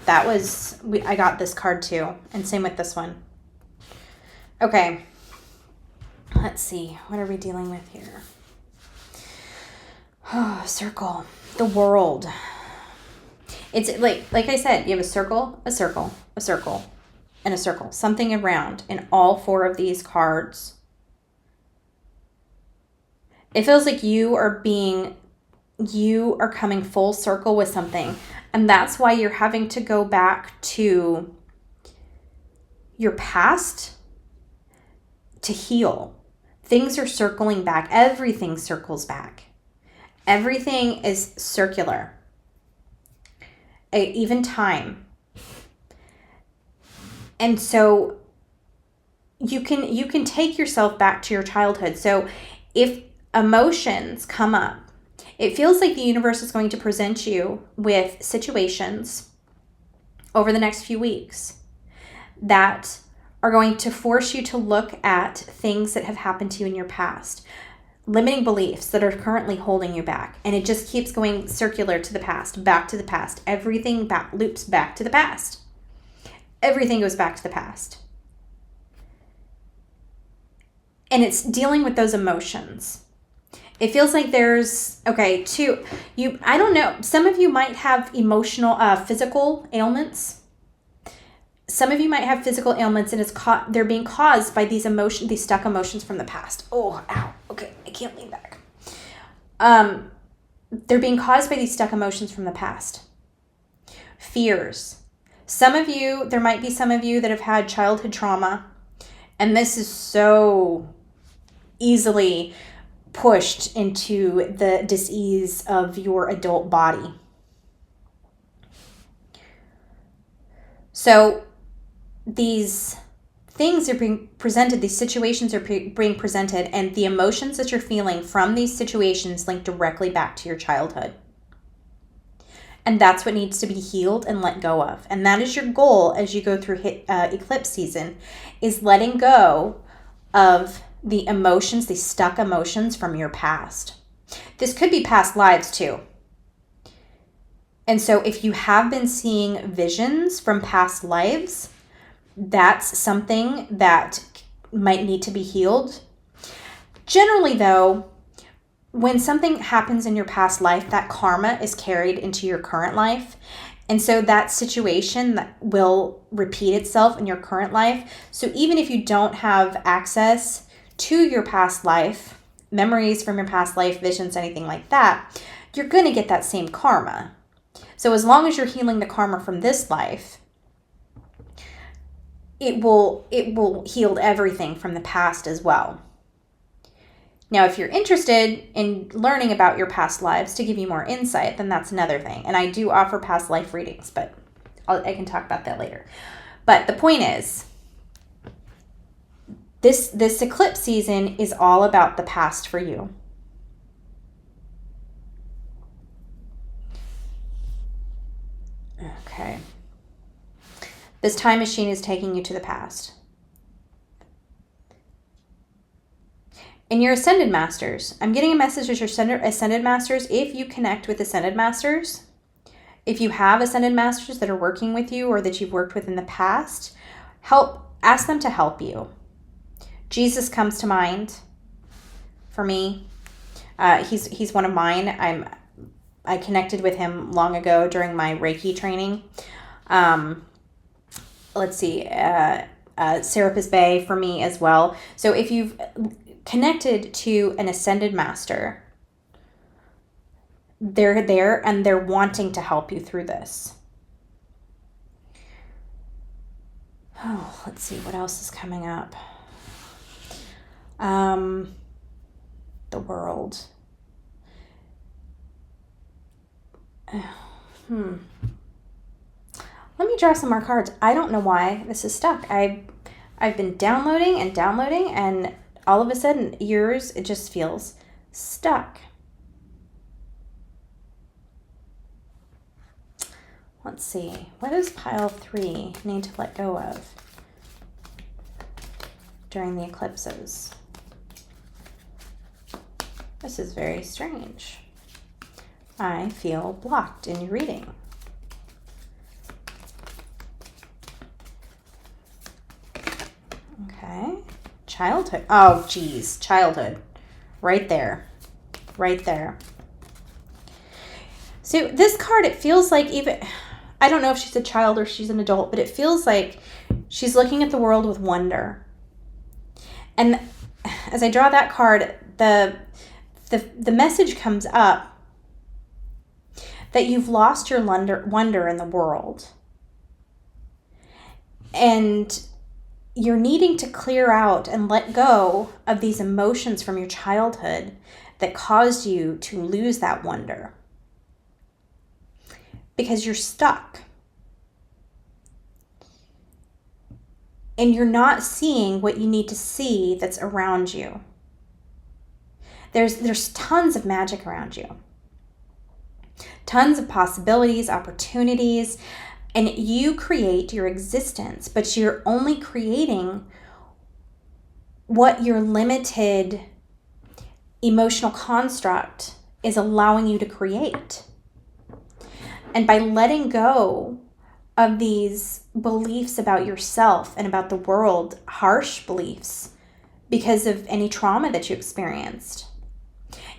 I got this card too, and same with this one. Okay. Let's see. What are we dealing with here? Oh, circle. The world. It's like I said, you have a circle, a circle, a circle, and a circle. Something around in all 4 of these cards. It feels like you are coming full circle with something. And that's why you're having to go back to your past to heal. Things are circling back. Everything circles back. Everything is circular. Even time. And so you can take yourself back to your childhood. So if emotions come up, it feels like the universe is going to present you with situations over the next few weeks that are going to force you to look at things that have happened to you in your past, limiting beliefs that are currently holding you back. And it just keeps going circular to the past, back to the past. Everything loops back to the past. Everything goes back to the past. And it's dealing with those emotions. It feels like there's, I don't know. Some of you might have physical ailments. Some of you might have physical ailments, and they're being caused by these stuck emotions from the past. Oh, ow. Okay, I can't lean back. They're being caused by these stuck emotions from the past. Fears. There might be some of you that have had childhood trauma, and this is so easily pushed into the dis-ease of your adult body. So these things are being presented, these situations are being presented, and the emotions that you're feeling from these situations link directly back to your childhood. And that's what needs to be healed and let go of. And that is your goal as you go through eclipse season, is letting go of the emotions, the stuck emotions from your past. This could be past lives too. And so if you have been seeing visions from past lives, that's something that might need to be healed. Generally though, when something happens in your past life, that karma is carried into your current life. And so that situation that will repeat itself in your current life. So even if you don't have access to your past life, memories from your past life, visions, anything like that, you're going to get that same karma. So as long as you're healing the karma from this life, it will heal everything from the past as well. Now, if you're interested in learning about your past lives to give you more insight, then that's another thing. And I do offer past life readings, but I can talk about that later. But the point is, this eclipse season is all about the past for you. Okay. This time machine is taking you to the past. In your Ascended Masters, I'm getting a message as your Ascended Masters. If you connect with Ascended Masters, if you have Ascended Masters that are working with you or that you've worked with in the past, ask them to help you. Jesus comes to mind for me. He's one of mine. I connected with him long ago during my Reiki training. Let's see, Serapis Bay for me as well. So if you've connected to an Ascended Master, they're there and they're wanting to help you through this. Oh, let's see, what else is coming up? The world. Let me draw some more cards. I don't know why this is stuck. I've been downloading, and all of a sudden, it just feels stuck. Let's see. What does pile 3 need to let go of during the eclipses? This is very strange. I feel blocked in your reading. Okay. Childhood. Oh, geez. Childhood. Right there. Right there. So this card, it feels like I don't know if she's a child or she's an adult, but it feels like she's looking at the world with wonder. And as I draw that card, the message comes up that you've lost your wonder in the world. And you're needing to clear out and let go of these emotions from your childhood that caused you to lose that wonder. Because you're stuck. And you're not seeing what you need to see that's around you. There's tons of magic around you. Tons of possibilities, opportunities, and you create your existence, but you're only creating what your limited emotional construct is allowing you to create. And by letting go of these beliefs about yourself and about the world, harsh beliefs, because of any trauma that you experienced.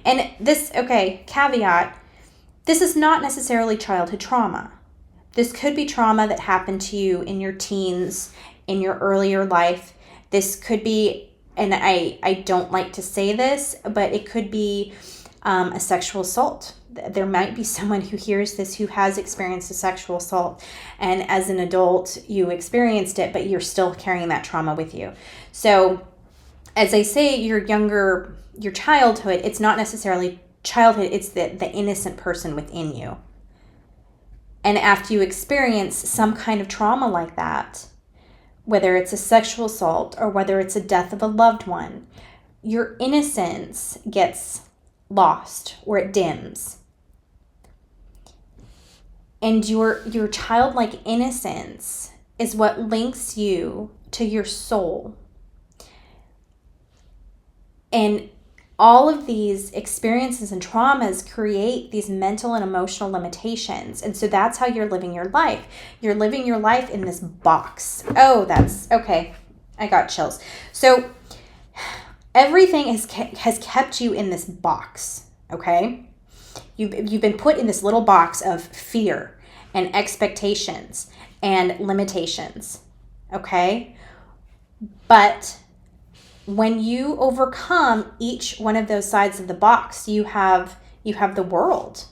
And this, caveat, this is not necessarily childhood trauma. This could be trauma that happened to you in your teens, in your earlier life. This could be, and I don't like to say this, but it could be a sexual assault. There might be someone who hears this who has experienced a sexual assault, and as an adult, you experienced it, but you're still carrying that trauma with you. So, as I say, your childhood, it's not necessarily childhood, it's the innocent person within you. And after you experience some kind of trauma like that, whether it's a sexual assault or whether it's a death of a loved one, your innocence gets lost or it dims. And your childlike innocence is what links you to your soul. And all of these experiences and traumas create these mental and emotional limitations. And so that's how you're living your life. You're living your life in this box. Oh, that's okay. I got chills. So everything has kept you in this box, okay? You've been put in this little box of fear and expectations and limitations, okay? But when you overcome each one of those sides of the box, you have the world.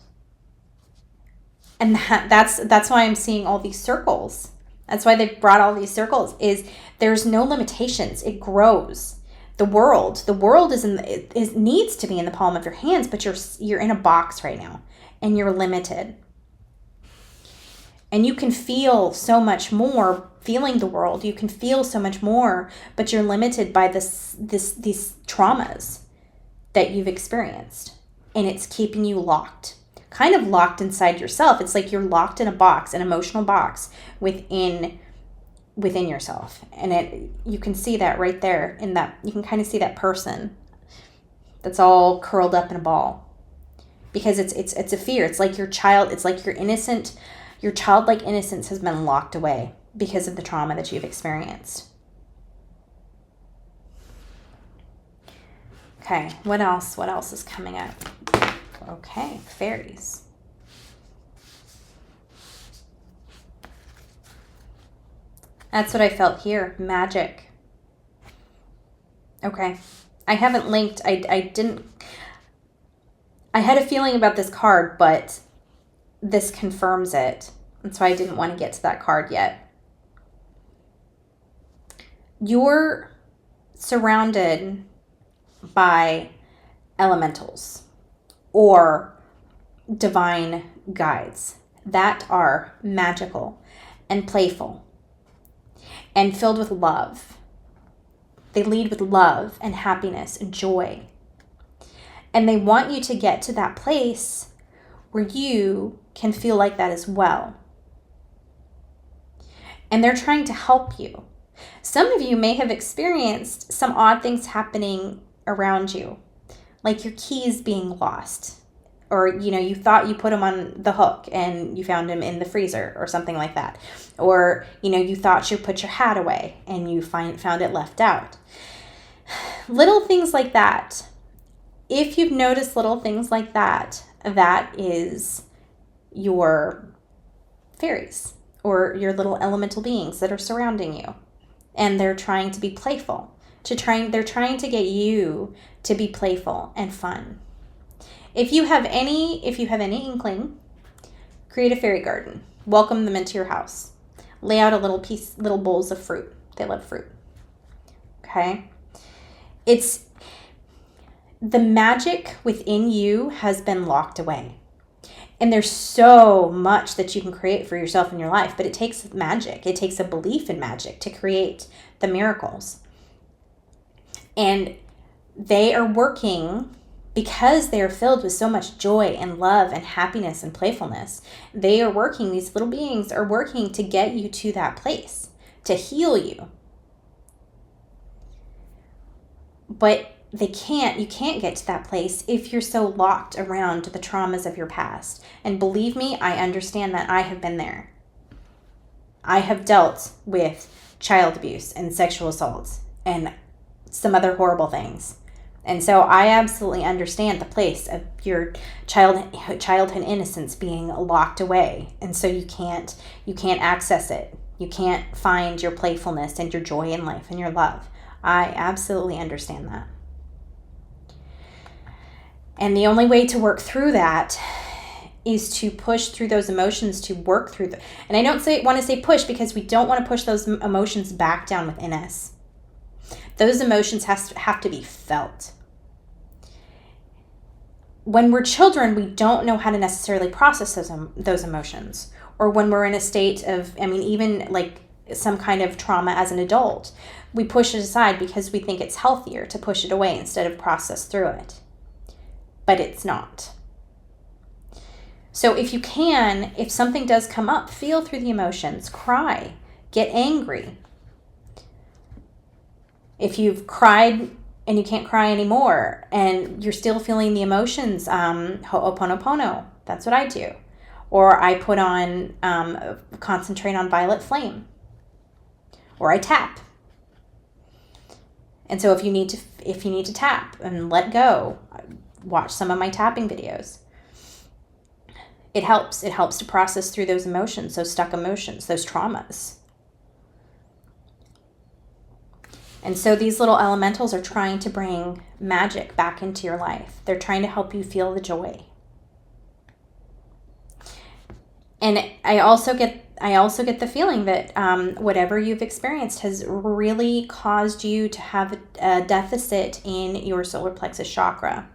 And that's why I'm seeing all these circles. That's why they've brought all these circles, is there's no limitations. It grows. The world is needs to be in the palm of your hands, but you're in a box right now, and you're limited. And you can feel so much more feeling the world. You can feel so much more, but you're limited by these traumas that you've experienced. And it's keeping you locked, kind of locked inside yourself. It's like you're locked in a box, an emotional box within yourself. And you can see that right there in that, you can kind of see that person that's all curled up in a ball, because it's a fear. It's like your childlike innocence has been locked away because of the trauma that you've experienced. Okay, what else? What else is coming up? Okay, fairies. That's what I felt here. Magic. Okay. I haven't linked. I had a feeling about this card, but this confirms it. And so I didn't want to get to that card yet. You're surrounded by elementals or divine guides that are magical and playful and filled with love. They lead with love and happiness and joy. And they want you to get to that place where you can feel like that as well. And they're trying to help you. Some of you may have experienced some odd things happening around you, like your keys being lost, or you thought you put them on the hook and you found them in the freezer or something like that, or you thought you put your hat away and you found it left out. Little things like that. If you've noticed little things like that, that is your fairies or your little elemental beings that are surrounding you, and they're trying to be playful. They're trying to get you to be playful and fun. If you have any inkling, create a fairy garden. Welcome them into your house. Lay out a little bowls of fruit. They love fruit. Okay? It's the magic within you has been locked away. And there's so much that you can create for yourself in your life, but it takes magic. It takes a belief in magic to create the miracles. And they are working because they are filled with so much joy and love and happiness and playfulness. These little beings are working to get you to that place, to heal you. But you can't get to that place if you're so locked around the traumas of your past. And believe me, I understand that. I have been there. I have dealt with child abuse and sexual assault and some other horrible things. And so I absolutely understand the place of your childhood innocence being locked away. And so you can't access it. You can't find your playfulness and your joy in life and your love. I absolutely understand that. And the only way to work through that is to push through those emotions, to work through them. And I don't want to say push, because we don't want to push those emotions back down within us. Those emotions have to be felt. When we're children, we don't know how to necessarily process those emotions. Or when we're in a state of, even like some kind of trauma as an adult, we push it aside because we think it's healthier to push it away instead of process through it. But it's not. So if something does come up, feel through the emotions, cry, get angry. If you've cried and you can't cry anymore and you're still feeling the emotions, ho'oponopono, that's what I do. Or I put on, concentrate on violet flame. Or I tap. And so if you need to tap and let go, watch some of my tapping videos. It helps. It helps to process through those emotions, those stuck emotions, those traumas. And so these little elementals are trying to bring magic back into your life. They're trying to help you feel the joy. And I also get I also get the feeling that whatever you've experienced has really caused you to have a deficit in your solar plexus chakra.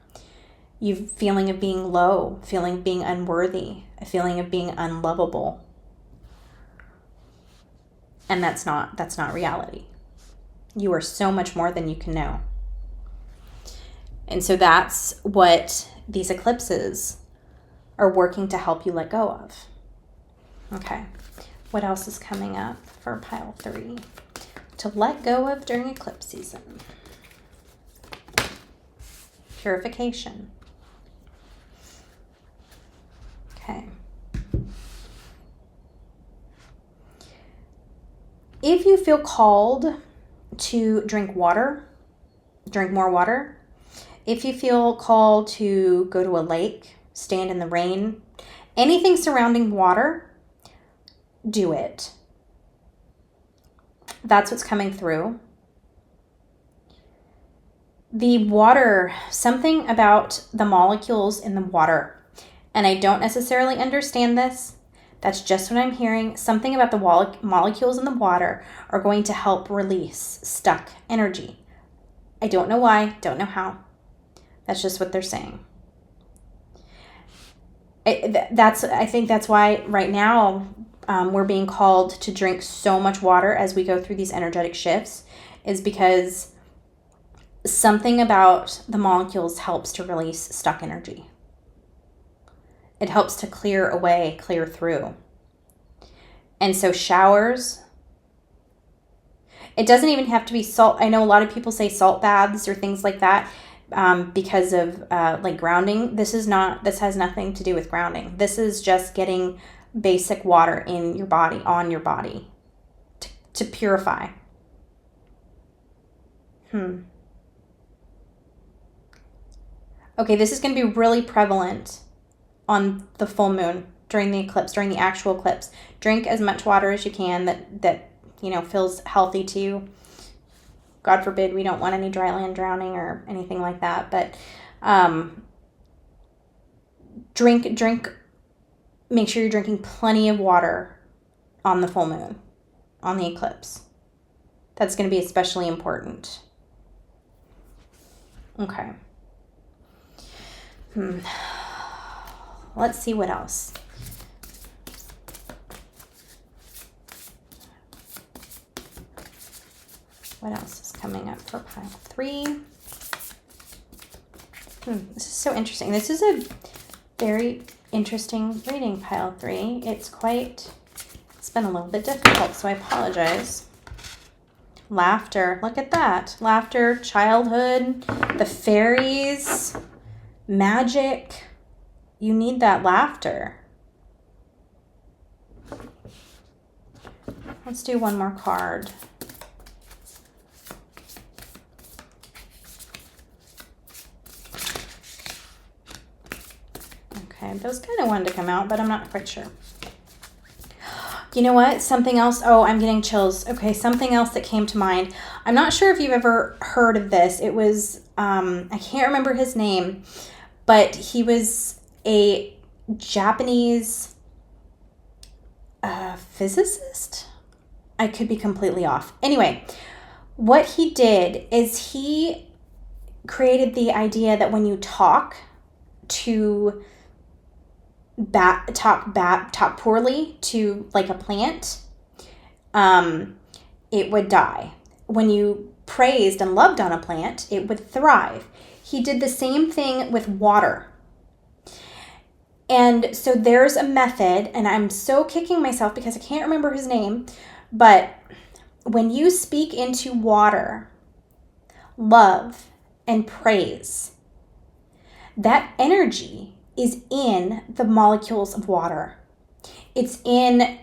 You feeling of being low, feeling of being unworthy, a feeling of being unlovable. And that's not reality. You are so much more than you can know. And so that's what these eclipses are working to help you let go of. Okay. What else is coming up for pile 3 to let go of during eclipse season? Purification. Okay. If you feel called to drink water, drink more water. If you feel called to go to a lake, stand in the rain, anything surrounding water, do it. That's what's coming through. The water, something about the molecules in the water, and I don't necessarily understand this. That's just what I'm hearing. Something about the molecules in the water are going to help release stuck energy. I don't know why, don't know how. That's just what they're saying. I think that's why right now we're being called to drink so much water as we go through these energetic shifts, is because something about the molecules helps to release stuck energy. It helps to clear away, clear through. And so showers, it doesn't even have to be salt. I know a lot of people say salt baths or things like that because of like grounding. This has nothing to do with grounding. This is just getting basic water in your body, on your body to purify. Okay, this is going to be really prevalent on the full moon, during the eclipse, during the actual eclipse. Drink as much water as you can that feels healthy to you. God forbid, we don't want any dry land drowning or anything like that. But drink. Make sure you're drinking plenty of water on the full moon, on the eclipse. That's going to be especially important. Okay. Let's see what else. What else is coming up for pile 3? This is so interesting. This is a very interesting reading, pile 3. It's been a little bit difficult, so I apologize. Laughter. Look at that. Laughter, childhood, the fairies, magic. You need that laughter. Let's do one more card. Okay, those kind of wanted to come out, but I'm not quite sure. You know what? Something else. Oh, I'm getting chills. Okay, something else that came to mind. I'm not sure if you've ever heard of this. It was, I can't remember his name, but he was a Japanese physicist. I could be completely off. Anyway, what he did is he created the idea that when you talk poorly to like a plant, it would die. When you praised and loved on a plant, it would thrive. He did the same thing with water. And so there's a method, and I'm so kicking myself because I can't remember his name, but when you speak into water, love and praise, that energy is in the molecules of water. It's in,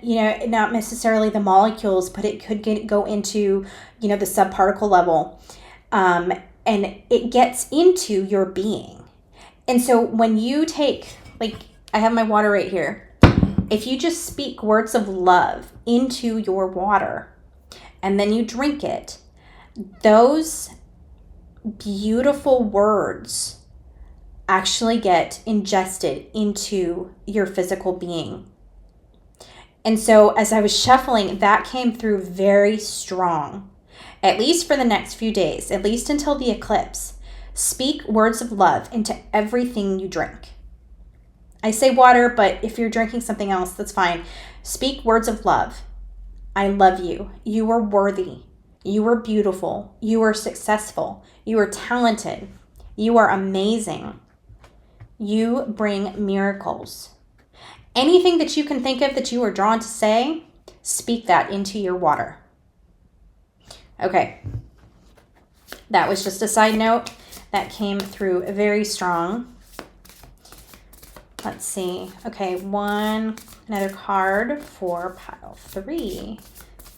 not necessarily the molecules, but it could go into, the subparticle level. And it gets into your being. And so when you take, I have my water right here. If you just speak words of love into your water and then you drink it, those beautiful words actually get ingested into your physical being. And so as I was shuffling, that came through very strong, at least for the next few days, at least until the eclipse. Speak words of love into everything you drink. I say water, but if you're drinking something else, that's fine. Speak words of love. I love you. You are worthy. You are beautiful. You are successful. You are talented. You are amazing. You bring miracles. Anything that you can think of that you are drawn to say, speak that into your water. Okay. That was just a side note that came through very strong. Let's see. Okay, another card for pile 3.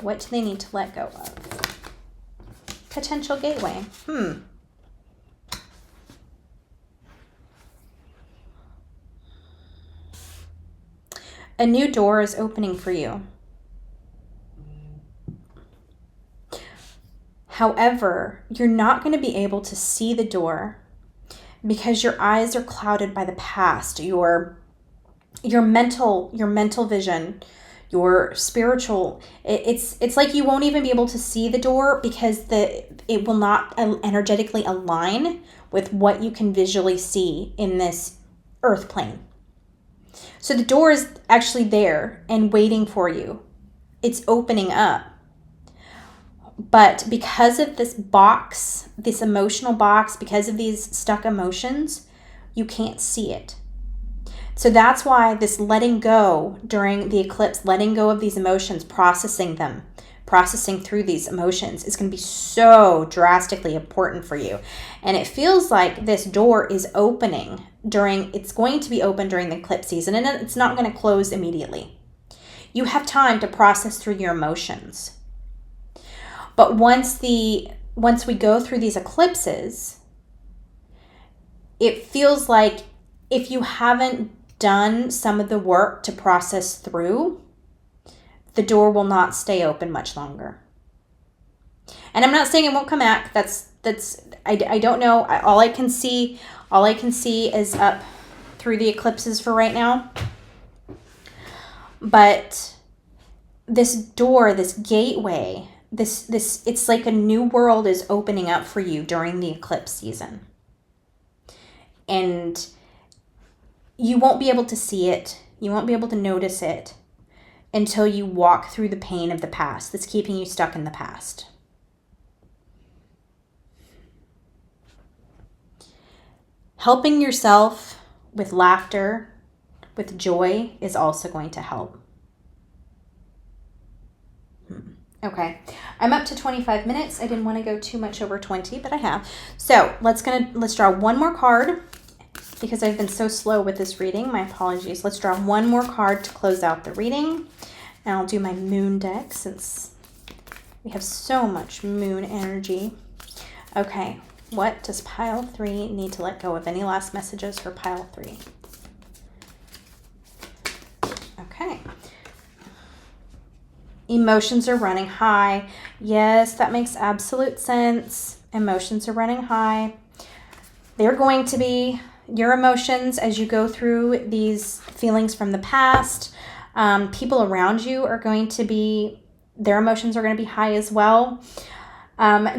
What do they need to let go of? Potential gateway. A new door is opening for you. However, you're not going to be able to see the door because your eyes are clouded by the past, your mental vision, your spiritual. It's like you won't even be able to see the door because it will not energetically align with what you can visually see in this earth plane. So the door is actually there and waiting for you. It's opening up. But because of this box, this emotional box, because of these stuck emotions, you can't see it. So that's why this letting go during the eclipse, letting go of these emotions, processing through these emotions is going to be so drastically important for you. And it feels like this door is opening it's going to be open during the eclipse season, and it's not going to close immediately. You have time to process through your emotions. But once we go through these eclipses, it feels like if you haven't done some of the work to process through, the door will not stay open much longer. And I'm not saying it won't come back. I don't know. All I can see is up through the eclipses for right now. But this door, this gateway, this it's like a new world is opening up for you during the eclipse season. And you won't be able to see it. You won't be able to notice it until you walk through the pain of the past that's keeping you stuck in the past. Helping yourself with laughter, with joy is also going to help. Okay, I'm up to 25 minutes. I didn't want to go too much over 20, but I have. So let's draw one more card because I've been so slow with this reading. My apologies. Let's draw one more card to close out the reading. And I'll do my moon deck since we have so much moon energy. Okay, what does pile 3 need to let go of? Any last messages for pile 3? Okay. Emotions are running high. Yes, that makes absolute sense. Emotions are running high. They're going to be your emotions as you go through these feelings from the past. People around you are going to be, their emotions are going to be high as well.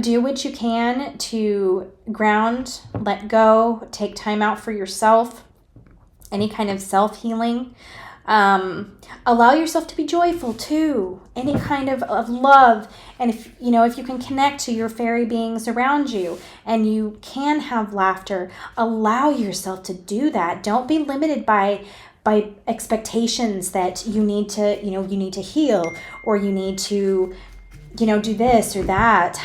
Do what you can to ground, let go, take time out for yourself, any kind of self-healing. Allow yourself to be joyful too, any kind of love. And if you can connect to your fairy beings around you and you can have laughter, allow yourself to do that. Don't be limited by expectations that you need to heal, or you need to, do this or that.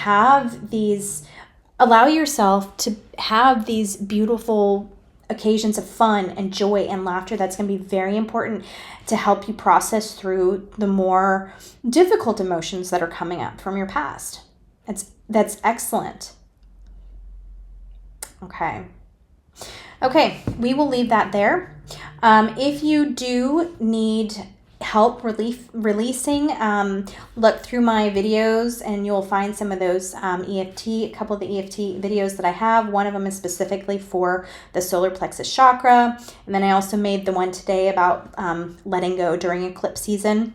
Allow yourself to have these beautiful occasions of fun and joy and laughter. That's going to be very important to help you process through the more difficult emotions that are coming up from your past. That's excellent. Okay, we will leave that there. If you do need help releasing, look through my videos and you'll find some of those a couple of the EFT videos that I have. One of them is specifically for the solar plexus chakra. And then I also made the one today about letting go during eclipse season.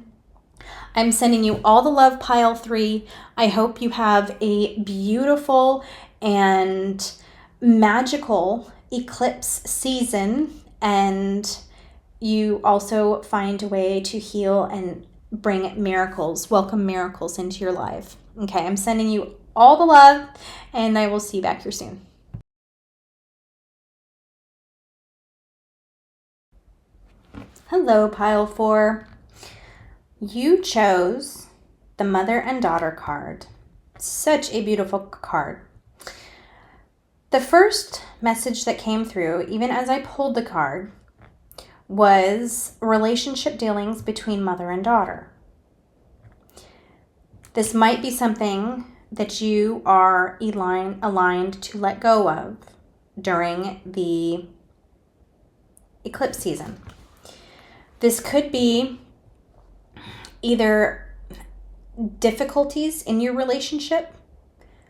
I'm sending you all the love, pile 3. I hope you have a beautiful and magical eclipse season, and you also find a way to heal and bring miracles, welcome miracles into your life. Okay, I'm sending you all the love, and I will see you back here soon. Hello, pile 4. You chose the Mother and Daughter card. Such a beautiful card. The first message that came through, even as I pulled the card, was relationship dealings between mother and daughter. This might be something that you are aligned to let go of during the eclipse season. This could be either difficulties in your relationship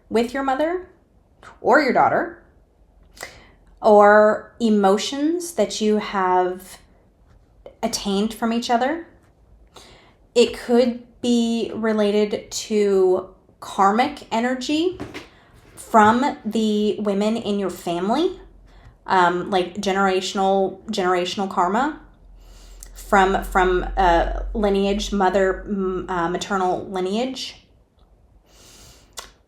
with your mother or your daughter, or emotions that you have attained from each other. It could be related to karmic energy from the women in your family, like generational karma from lineage, maternal lineage.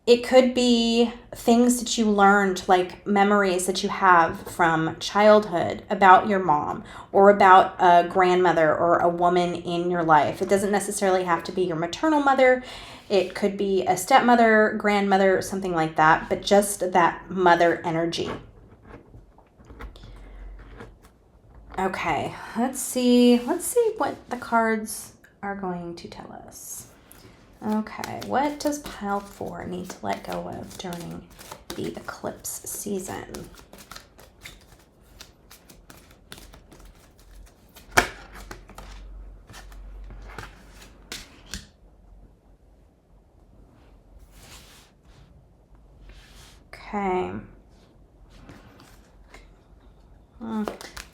It could be things that you learned, like memories that you have from childhood about your mom or about a grandmother or a woman in your life. It doesn't necessarily have to be your maternal mother. It could be a stepmother, grandmother, something like that, but just that mother energy. Okay, let's see what the cards are going to tell us. Okay, what does pile 4 need to let go of during the eclipse season? Okay.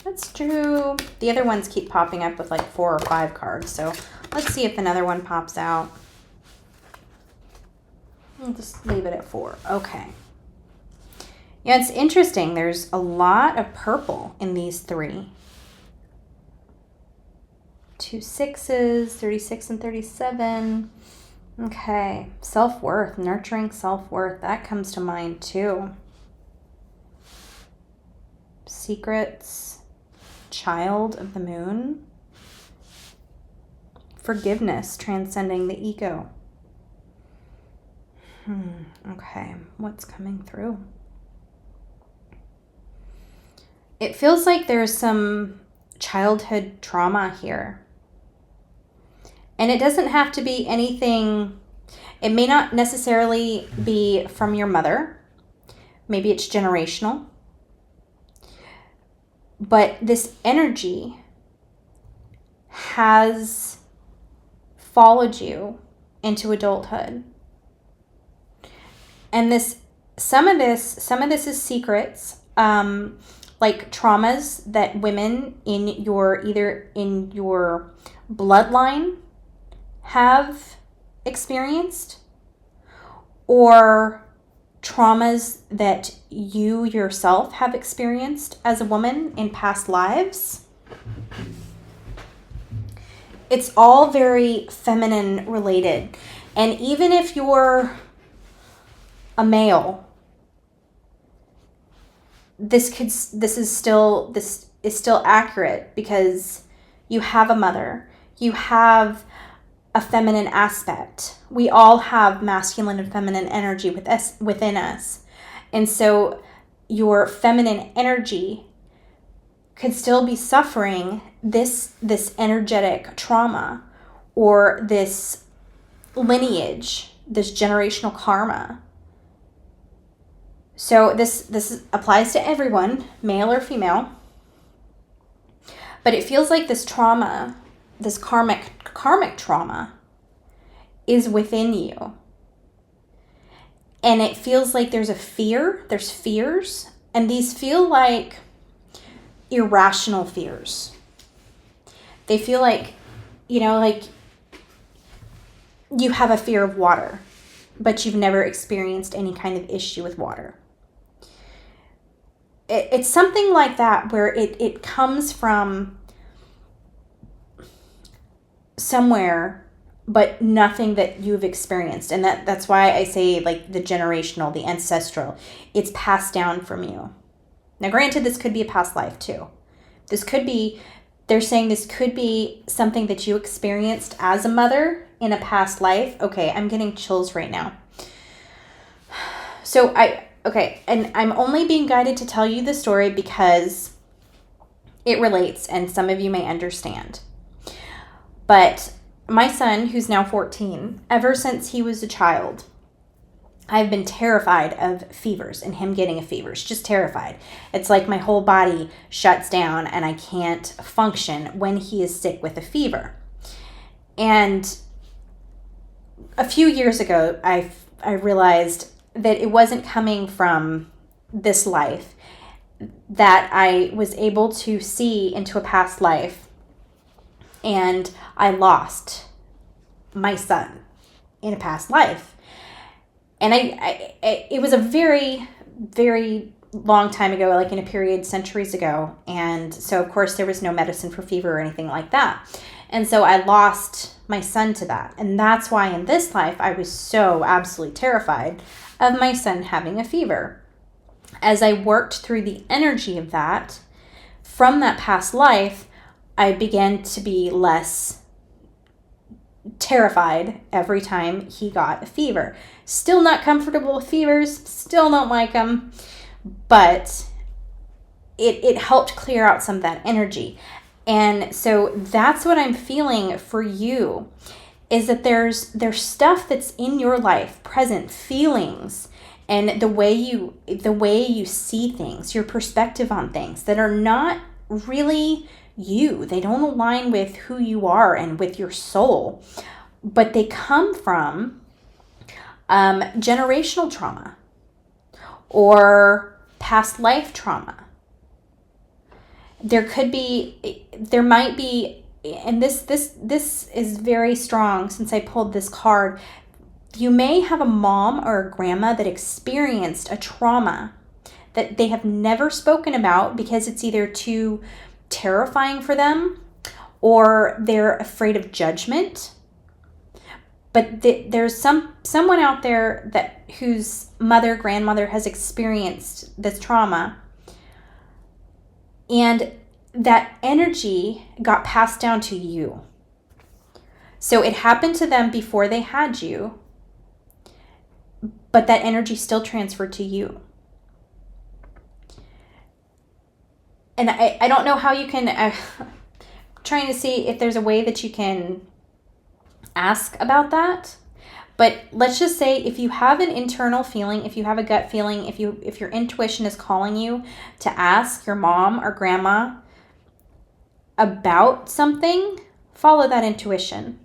Let's do, the other ones keep popping up with like 4 or 5 cards, so let's see if another one pops out. I'll just leave it at 4. Okay. Yeah, it's interesting. There's a lot of purple in these 3. 2 6s, 36 and 37. Okay. Self-worth, nurturing self-worth. That comes to mind too. Secrets, child of the moon. Forgiveness, transcending the ego. Okay, what's coming through? It feels like there's some childhood trauma here. And it doesn't have to be anything, it may not necessarily be from your mother. Maybe it's generational. But this energy has followed you into adulthood. And some of this is secrets, like traumas that women either in your bloodline have experienced, or traumas that you yourself have experienced as a woman in past lives. It's all very feminine related. And even if you're a male, this is still accurate, because you have a mother, you have a feminine aspect. We all have masculine and feminine energy within us. And so your feminine energy could still be suffering this energetic trauma, or this lineage, this generational karma. So this applies to everyone, male or female. But it feels like this trauma, this karmic trauma, is within you. And it feels like there's fears, and these feel like irrational fears. They feel like, like you have a fear of water, but you've never experienced any kind of issue with water. It's something like that, where it comes from somewhere, but nothing that you've experienced. And that's why I say, like, the generational, the ancestral, it's passed down from you. Now, granted, this could be a past life too. They're saying this could be something that you experienced as a mother in a past life. Okay, I'm getting chills right now. So and I'm only being guided to tell you the story because it relates and some of you may understand. But my son, who's now 14, ever since he was a child, I've been terrified of fevers and him getting a fever. Just terrified. It's like my whole body shuts down and I can't function when he is sick with a fever. And a few years ago, I realized that it wasn't coming from this life, that I was able to see into a past life, and I lost my son in a past life. And it was a very, very long time ago, like in a period centuries ago. And so, of course, there was no medicine for fever or anything like that. And so I lost my son to that. And that's why in this life, I was so absolutely terrified of my son having a fever. As I worked through the energy of that, from that past life, I began to be less terrified every time he got a fever. Still not comfortable with fevers, still don't like them, but it helped clear out some of that energy. And so that's what I'm feeling for you, is that there's stuff that's in your life, present feelings, and the way you see things, your perspective on things, that are not really you. They don't align with who you are and with your soul, but they come from generational trauma or past life trauma. There might be, and this is very strong since I pulled this card. You may have a mom or a grandma that experienced a trauma that they have never spoken about because it's either too terrifying for them or they're afraid of judgment. But there's someone out there whose mother, grandmother has experienced this trauma, and that energy got passed down to you. So it happened to them before they had you, but that energy still transferred to you. And I don't know how you can, I'm trying to see if there's a way that you can ask about that. But let's just say, if you have an internal feeling, if you have a gut feeling, if your intuition is calling you to ask your mom or grandma about something, follow that intuition.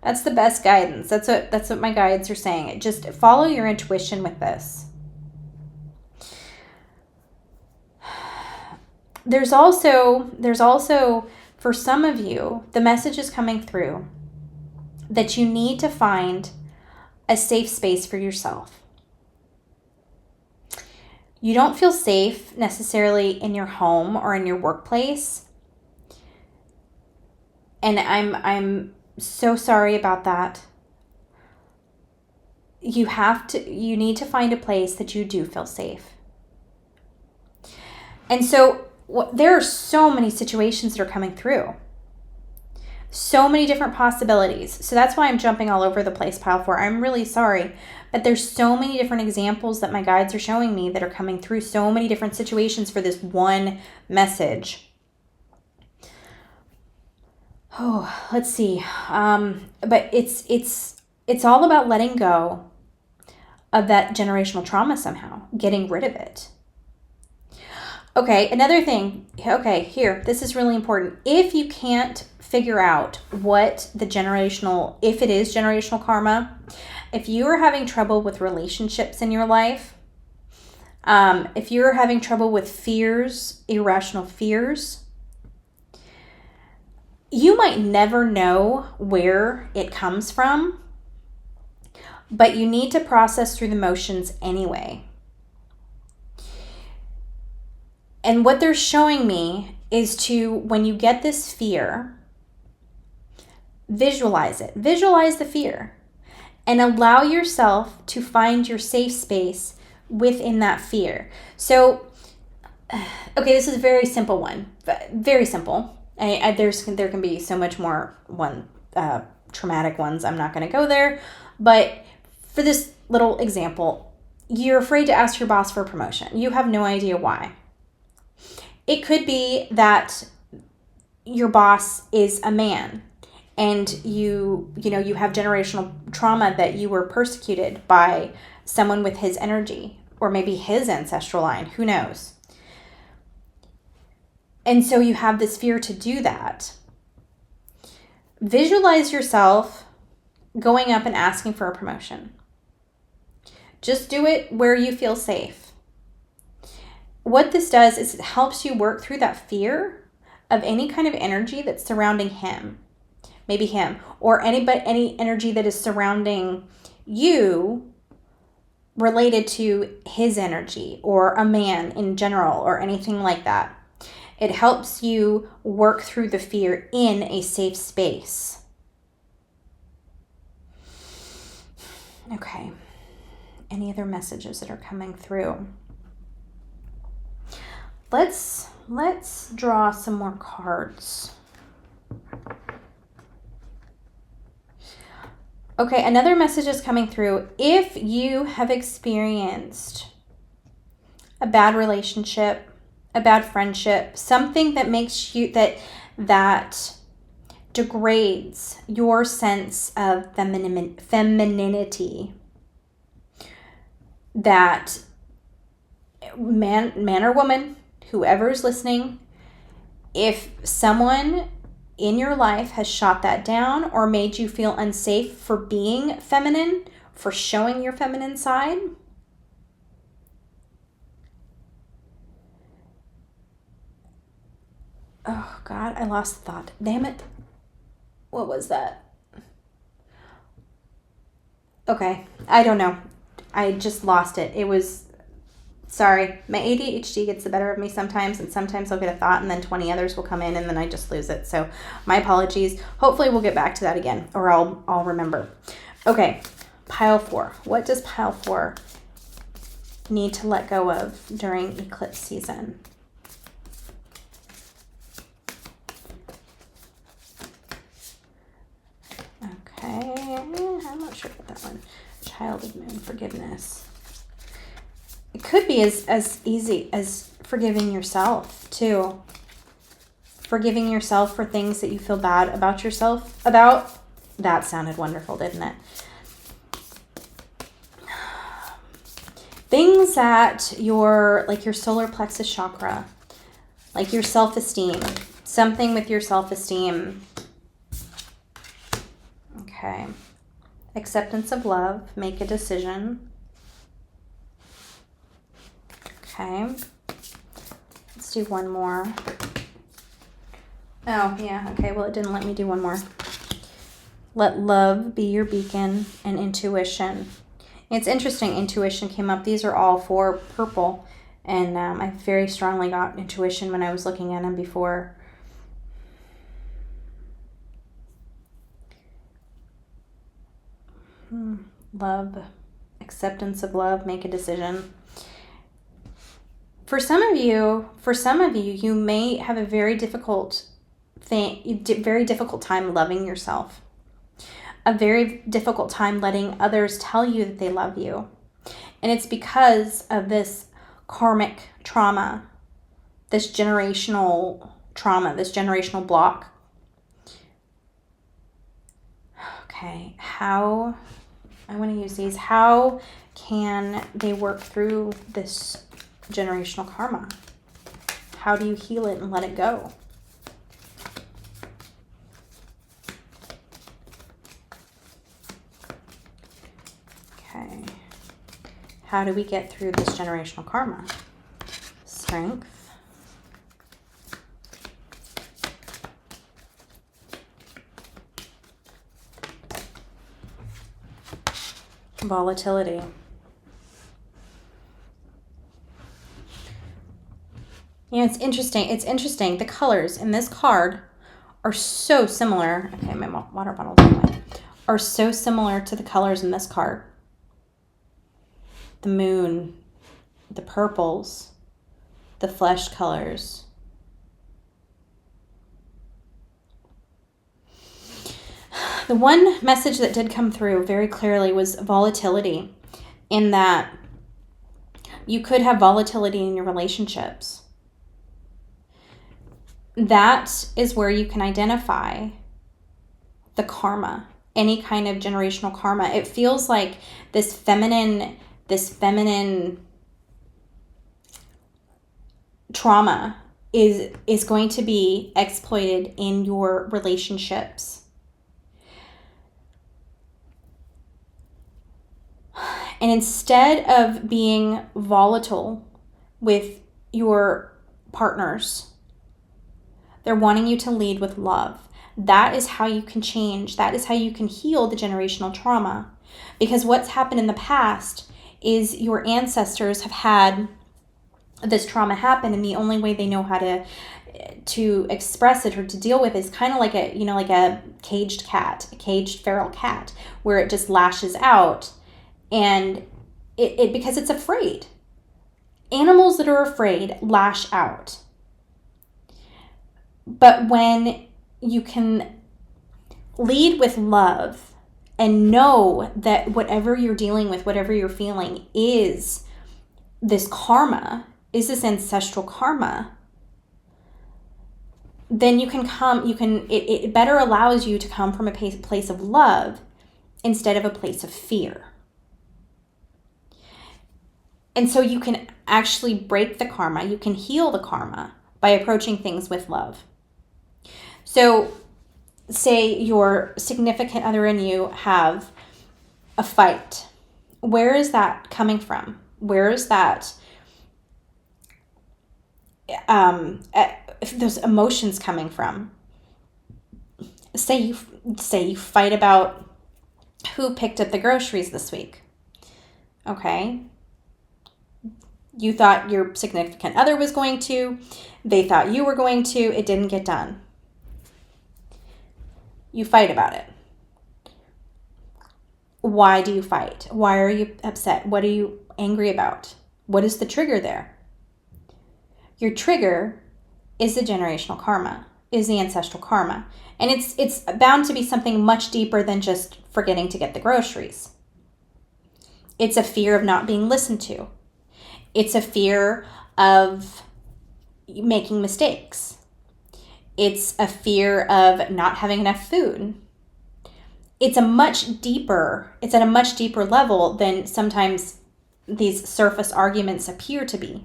That's the best guidance. That's what my guides are saying. Just follow your intuition with this. There's also for some of you, the message is coming through that you need to find a safe space for yourself. You don't feel safe necessarily in your home or in your workplace. And I'm so sorry about that. You need to find a place that you do feel safe. And so there are so many situations that are coming through. So many different possibilities. So that's why I'm jumping all over the place, Pile 4. I'm really sorry. But there's so many different examples that my guides are showing me that are coming through. So many different situations for this one message. Oh, let's see. But it's all about letting go of that generational trauma somehow. Getting rid of it. Okay, another thing. Okay, here. This is really important. If you can't figure out what if it is generational karma, if you are having trouble with relationships in your life, if you're having trouble with fears, irrational fears, You might never know where it comes from, but you need to process through the motions anyway. And what they're showing me is to, when you get this fear, visualize it. Visualize the fear and allow yourself to find your safe space within that fear. So, okay, this is a very simple one, very simple. There can be so much more traumatic ones. I'm not going to go there, but for this little example, you're afraid to ask your boss for a promotion. You have no idea why. It could be that your boss is a man and you have generational trauma that you were persecuted by someone with his energy, or maybe his ancestral line, who knows? And so you have this fear to do that. Visualize yourself going up and asking for a promotion. Just do it where you feel safe. What this does is it helps you work through that fear of any kind of energy that's surrounding him. Maybe him, or any energy that is surrounding you related to his energy, or a man in general, or anything like that. It helps you work through the fear in a safe space. Okay. Any other messages that are coming through? Let's draw some more cards. Okay, another message is coming through. If you have experienced a bad relationship, a bad friendship, something that makes you, that degrades your sense of femininity, that man or woman, whoever is listening, if someone in your life has shot that down or made you feel unsafe for being feminine, for showing your feminine side, oh God, I lost the thought. Damn it. What was that? Okay, I don't know. I just lost it. It was, sorry, my ADHD gets the better of me sometimes, and sometimes I'll get a thought and then 20 others will come in and then I just lose it. So my apologies. Hopefully we'll get back to that again, or I'll remember. Okay, pile 4. What does pile 4 need to let go of during eclipse season? Okay, I'm not sure about that one. Child of Moon, forgiveness. It could be as easy as forgiving yourself, too. Forgiving yourself for things that you feel bad about yourself about. That sounded wonderful, didn't it? Things that your solar plexus chakra, like your self-esteem, something with your self-esteem. Okay. Acceptance of love, make a decision. Okay. Let's do one more. Oh, yeah. Okay, well, it didn't let me do one more. Let love be your beacon, and intuition. It's interesting, intuition came up. These are all 4 purple, and I very strongly got intuition when I was looking at them before. Love, acceptance of love, make a decision. For some of you, you may have a very difficult time loving yourself. A very difficult time letting others tell you that they love you. And it's because of this karmic trauma, this generational trauma, this generational block. Okay, I want to use these. How can they work through this generational karma? How do you heal it and let it go? Okay. How do we get through this generational karma? Strength. Volatility. You know, it's interesting. It's interesting. The colors in this card are so similar. Okay, my water bottle's away. Are so similar to the colors in this card. The moon, the purples, the flesh colors. The one message that did come through very clearly was volatility, in that you could have volatility in your relationships. That is where you can identify the karma, any kind of generational karma. It feels like this feminine trauma is going to be exploited in your relationships. And instead of being volatile with your partners, they're wanting you to lead with love. That is how you can change. That is how you can heal the generational trauma. Because what's happened in the past is your ancestors have had this trauma happen, and the only way they know how to express it or to deal with it is kind of like a caged cat, a caged feral cat, where it just lashes out. And it because it's afraid. Animals that are afraid lash out. But when you can lead with love and know that whatever you're dealing with, whatever you're feeling is this karma, is this ancestral karma, then it better allows you to come from a place of love instead of a place of fear. And so you can actually break the karma. You can heal the karma by approaching things with love. So say your significant other and you have a fight. Where is that coming from? Where is that, those emotions coming from? Say you fight about who picked up the groceries this week. Okay. You thought your significant other was going to. They thought you were going to. It didn't get done. You fight about it. Why do you fight? Why are you upset? What are you angry about? What is the trigger there? Your trigger is the generational karma, is the ancestral karma. And it's bound to be something much deeper than just forgetting to get the groceries. It's a fear of not being listened to. It's a fear of making mistakes. It's a fear of not having enough food. It's at a much deeper level than sometimes these surface arguments appear to be.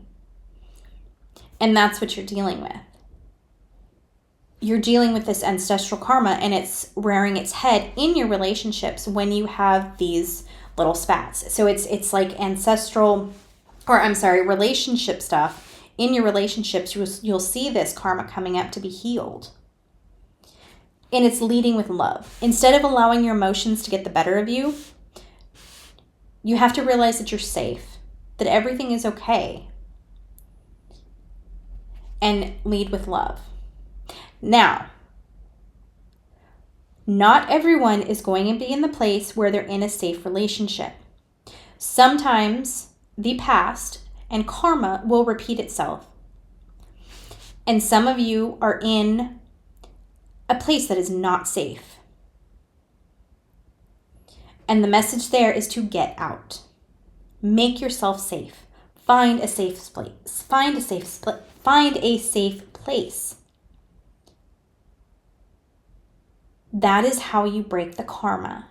And that's what you're dealing with. You're dealing with this ancestral karma, and it's rearing its head in your relationships when you have these little spats. So it's like relationship stuff. In your relationships, you'll see this karma coming up to be healed. And it's leading with love. Instead of allowing your emotions to get the better of you, you have to realize that you're safe, that everything is okay, and lead with love. Now, not everyone is going to be in the place where they're in a safe relationship. Sometimes the past and karma will repeat itself. And some of you are in a place that is not safe. And the message there is to get out. Make yourself safe. Find a safe place. Find a safe place. That is how you break the karma,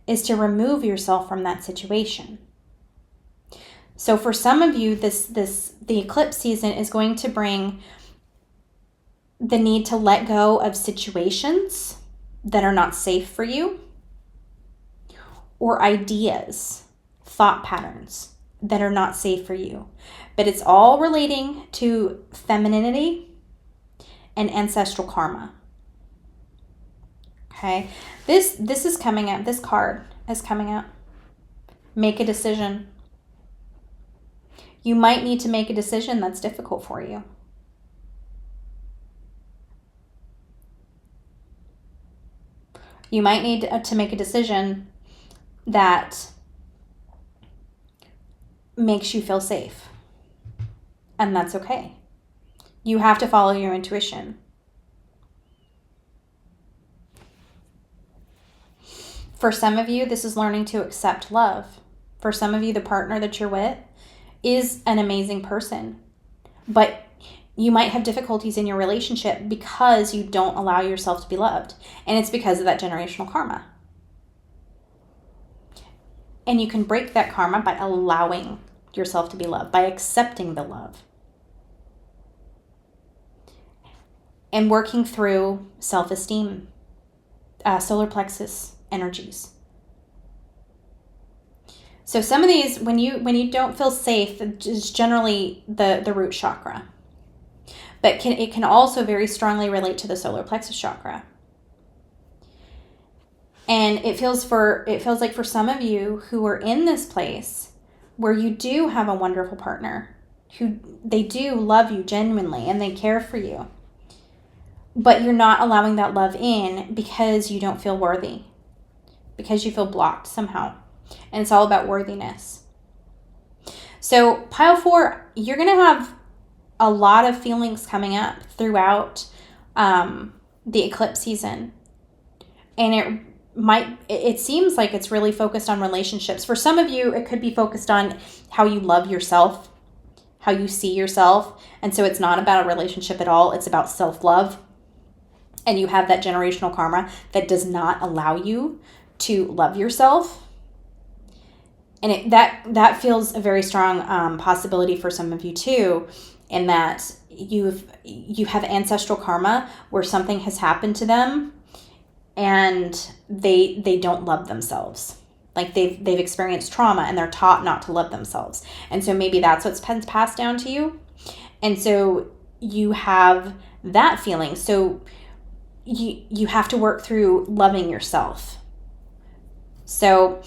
is to remove yourself from that situation. So for some of you, the eclipse season is going to bring the need to let go of situations that are not safe for you, or ideas, thought patterns that are not safe for you. But it's all relating to femininity and ancestral karma. Okay, this is coming up. This card is coming up. Make a decision. You might need to make a decision that's difficult for you. You might need to make a decision that makes you feel safe. And that's okay. You have to follow your intuition. For some of you, this is learning to accept love. For some of you, the partner that you're with is an amazing person. But you might have difficulties in your relationship because you don't allow yourself to be loved. And it's because of that generational karma. And you can break that karma by allowing yourself to be loved, by accepting the love. And working through self-esteem, solar plexus energies. So some of these, when you don't feel safe, is generally the root chakra. But it can also very strongly relate to the solar plexus chakra. And it feels like for some of you who are in this place where you do have a wonderful partner, who they do love you genuinely and they care for you, but you're not allowing that love in because you don't feel worthy, because you feel blocked somehow. And it's all about worthiness. So pile 4, you're going to have a lot of feelings coming up throughout the eclipse season. And it seems like it's really focused on relationships. For some of you, it could be focused on how you love yourself, how you see yourself. And so it's not about a relationship at all. It's about self-love. And you have that generational karma that does not allow you to love yourself. And that feels a very strong possibility for some of you too, in that you have ancestral karma where something has happened to them and they don't love themselves. Like they've experienced trauma and they're taught not to love themselves. And so maybe that's what's passed down to you. And so you have that feeling. So you have to work through loving yourself. So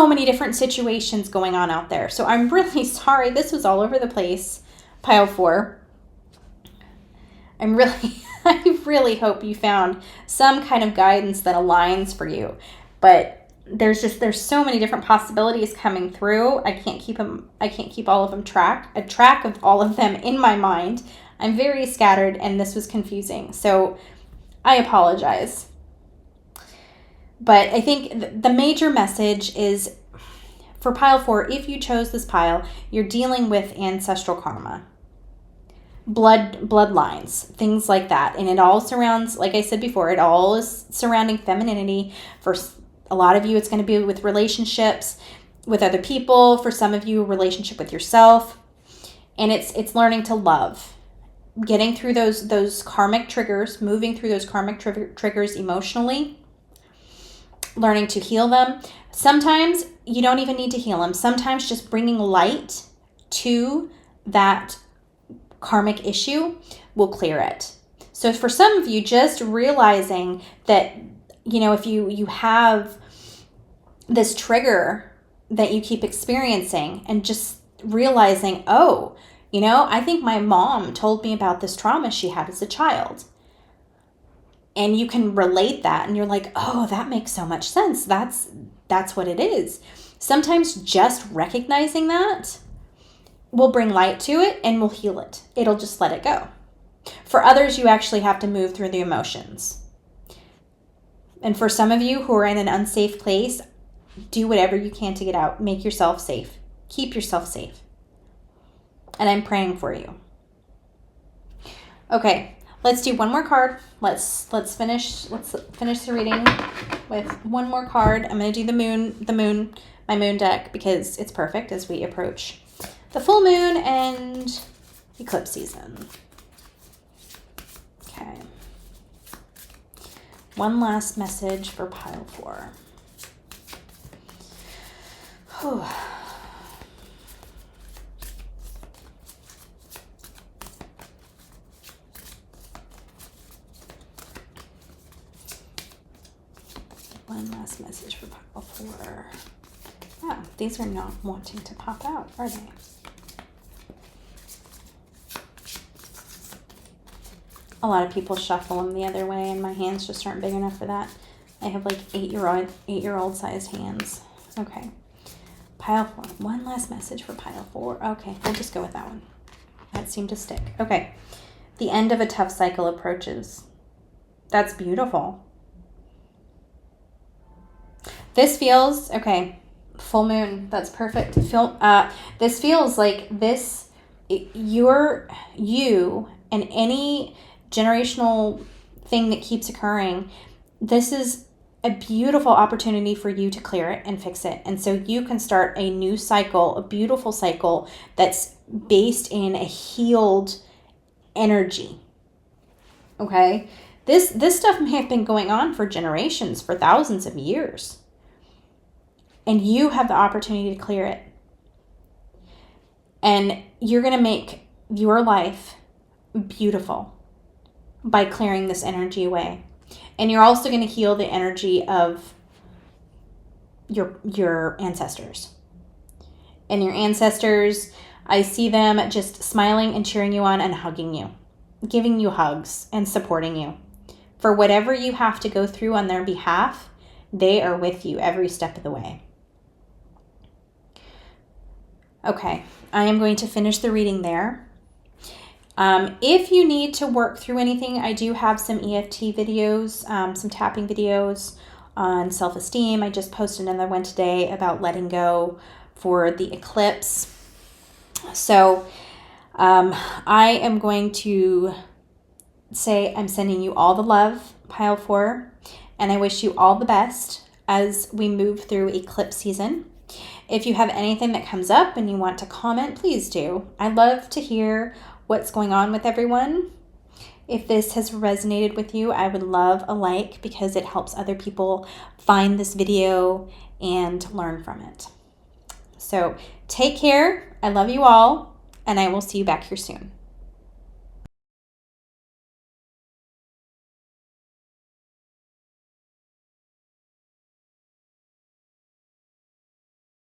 many different situations going on out there. So I'm really sorry. This was all over the place, pile 4. I really hope you found some kind of guidance that aligns for you. But there's so many different possibilities coming through. I can't keep all of them track of all of them in my mind. I'm very scattered and this was confusing. So I apologize. But I think the major message is for pile 4, if you chose this pile, you're dealing with ancestral karma, bloodlines, things like that. And it all surrounds, like I said before, it all is surrounding femininity. For a lot of you, it's going to be with relationships with other people. For some of you, a relationship with yourself. And it's learning to love, getting through those karmic triggers, moving through those karmic triggers emotionally, learning to heal them. Sometimes you don't even need to heal them. Sometimes just bringing light to that karmic issue will clear it. So for some of you, just realizing that, if you have this trigger that you keep experiencing and just realizing, I think my mom told me about this trauma she had as a child. And you can relate that and you're like, oh, that makes so much sense. That's what it is. Sometimes just recognizing that will bring light to it and will heal it. It'll just let it go. For others, you actually have to move through the emotions. And for some of you who are in an unsafe place, do whatever you can to get out. Make yourself safe. Keep yourself safe. And I'm praying for you. Okay. Let's do one more card. Let's finish the reading with one more card. I'm going to do my moon deck because it's perfect as we approach the full moon and eclipse season. Okay. One last message for pile 4. Whew. One last message for pile 4. Oh, these are not wanting to pop out, are they? A lot of people shuffle them the other way, and my hands just aren't big enough for that. I have like 8-year-old sized hands. Okay. Pile 4. One last message for pile 4. Okay, we'll just go with that one. That seemed to stick. Okay. The end of a tough cycle approaches. That's beautiful. This feels, okay, full moon. That's perfect. This feels like you and any generational thing that keeps occurring, this is a beautiful opportunity for you to clear it and fix it. And so you can start a new cycle, a beautiful cycle that's based in a healed energy. Okay? This stuff may have been going on for generations, for thousands of years. And you have the opportunity to clear it. And you're going to make your life beautiful by clearing this energy away. And you're also going to heal the energy of your ancestors. And your ancestors, I see them just smiling and cheering you on and hugging you, giving you hugs and supporting you. For whatever you have to go through on their behalf, they are with you every step of the way. Okay, I am going to finish the reading there. If you need to work through anything, I do have some EFT videos, some tapping videos on self-esteem. I just posted another one today about letting go for the eclipse. So I am going to say I'm sending you all the love, pile 4, and I wish you all the best as we move through eclipse season. If you have anything that comes up and you want to comment, please do. I love to hear what's going on with everyone. If this has resonated with you, I would love a like because it helps other people find this video and learn from it. So take care. I love you all, and I will see you back here soon.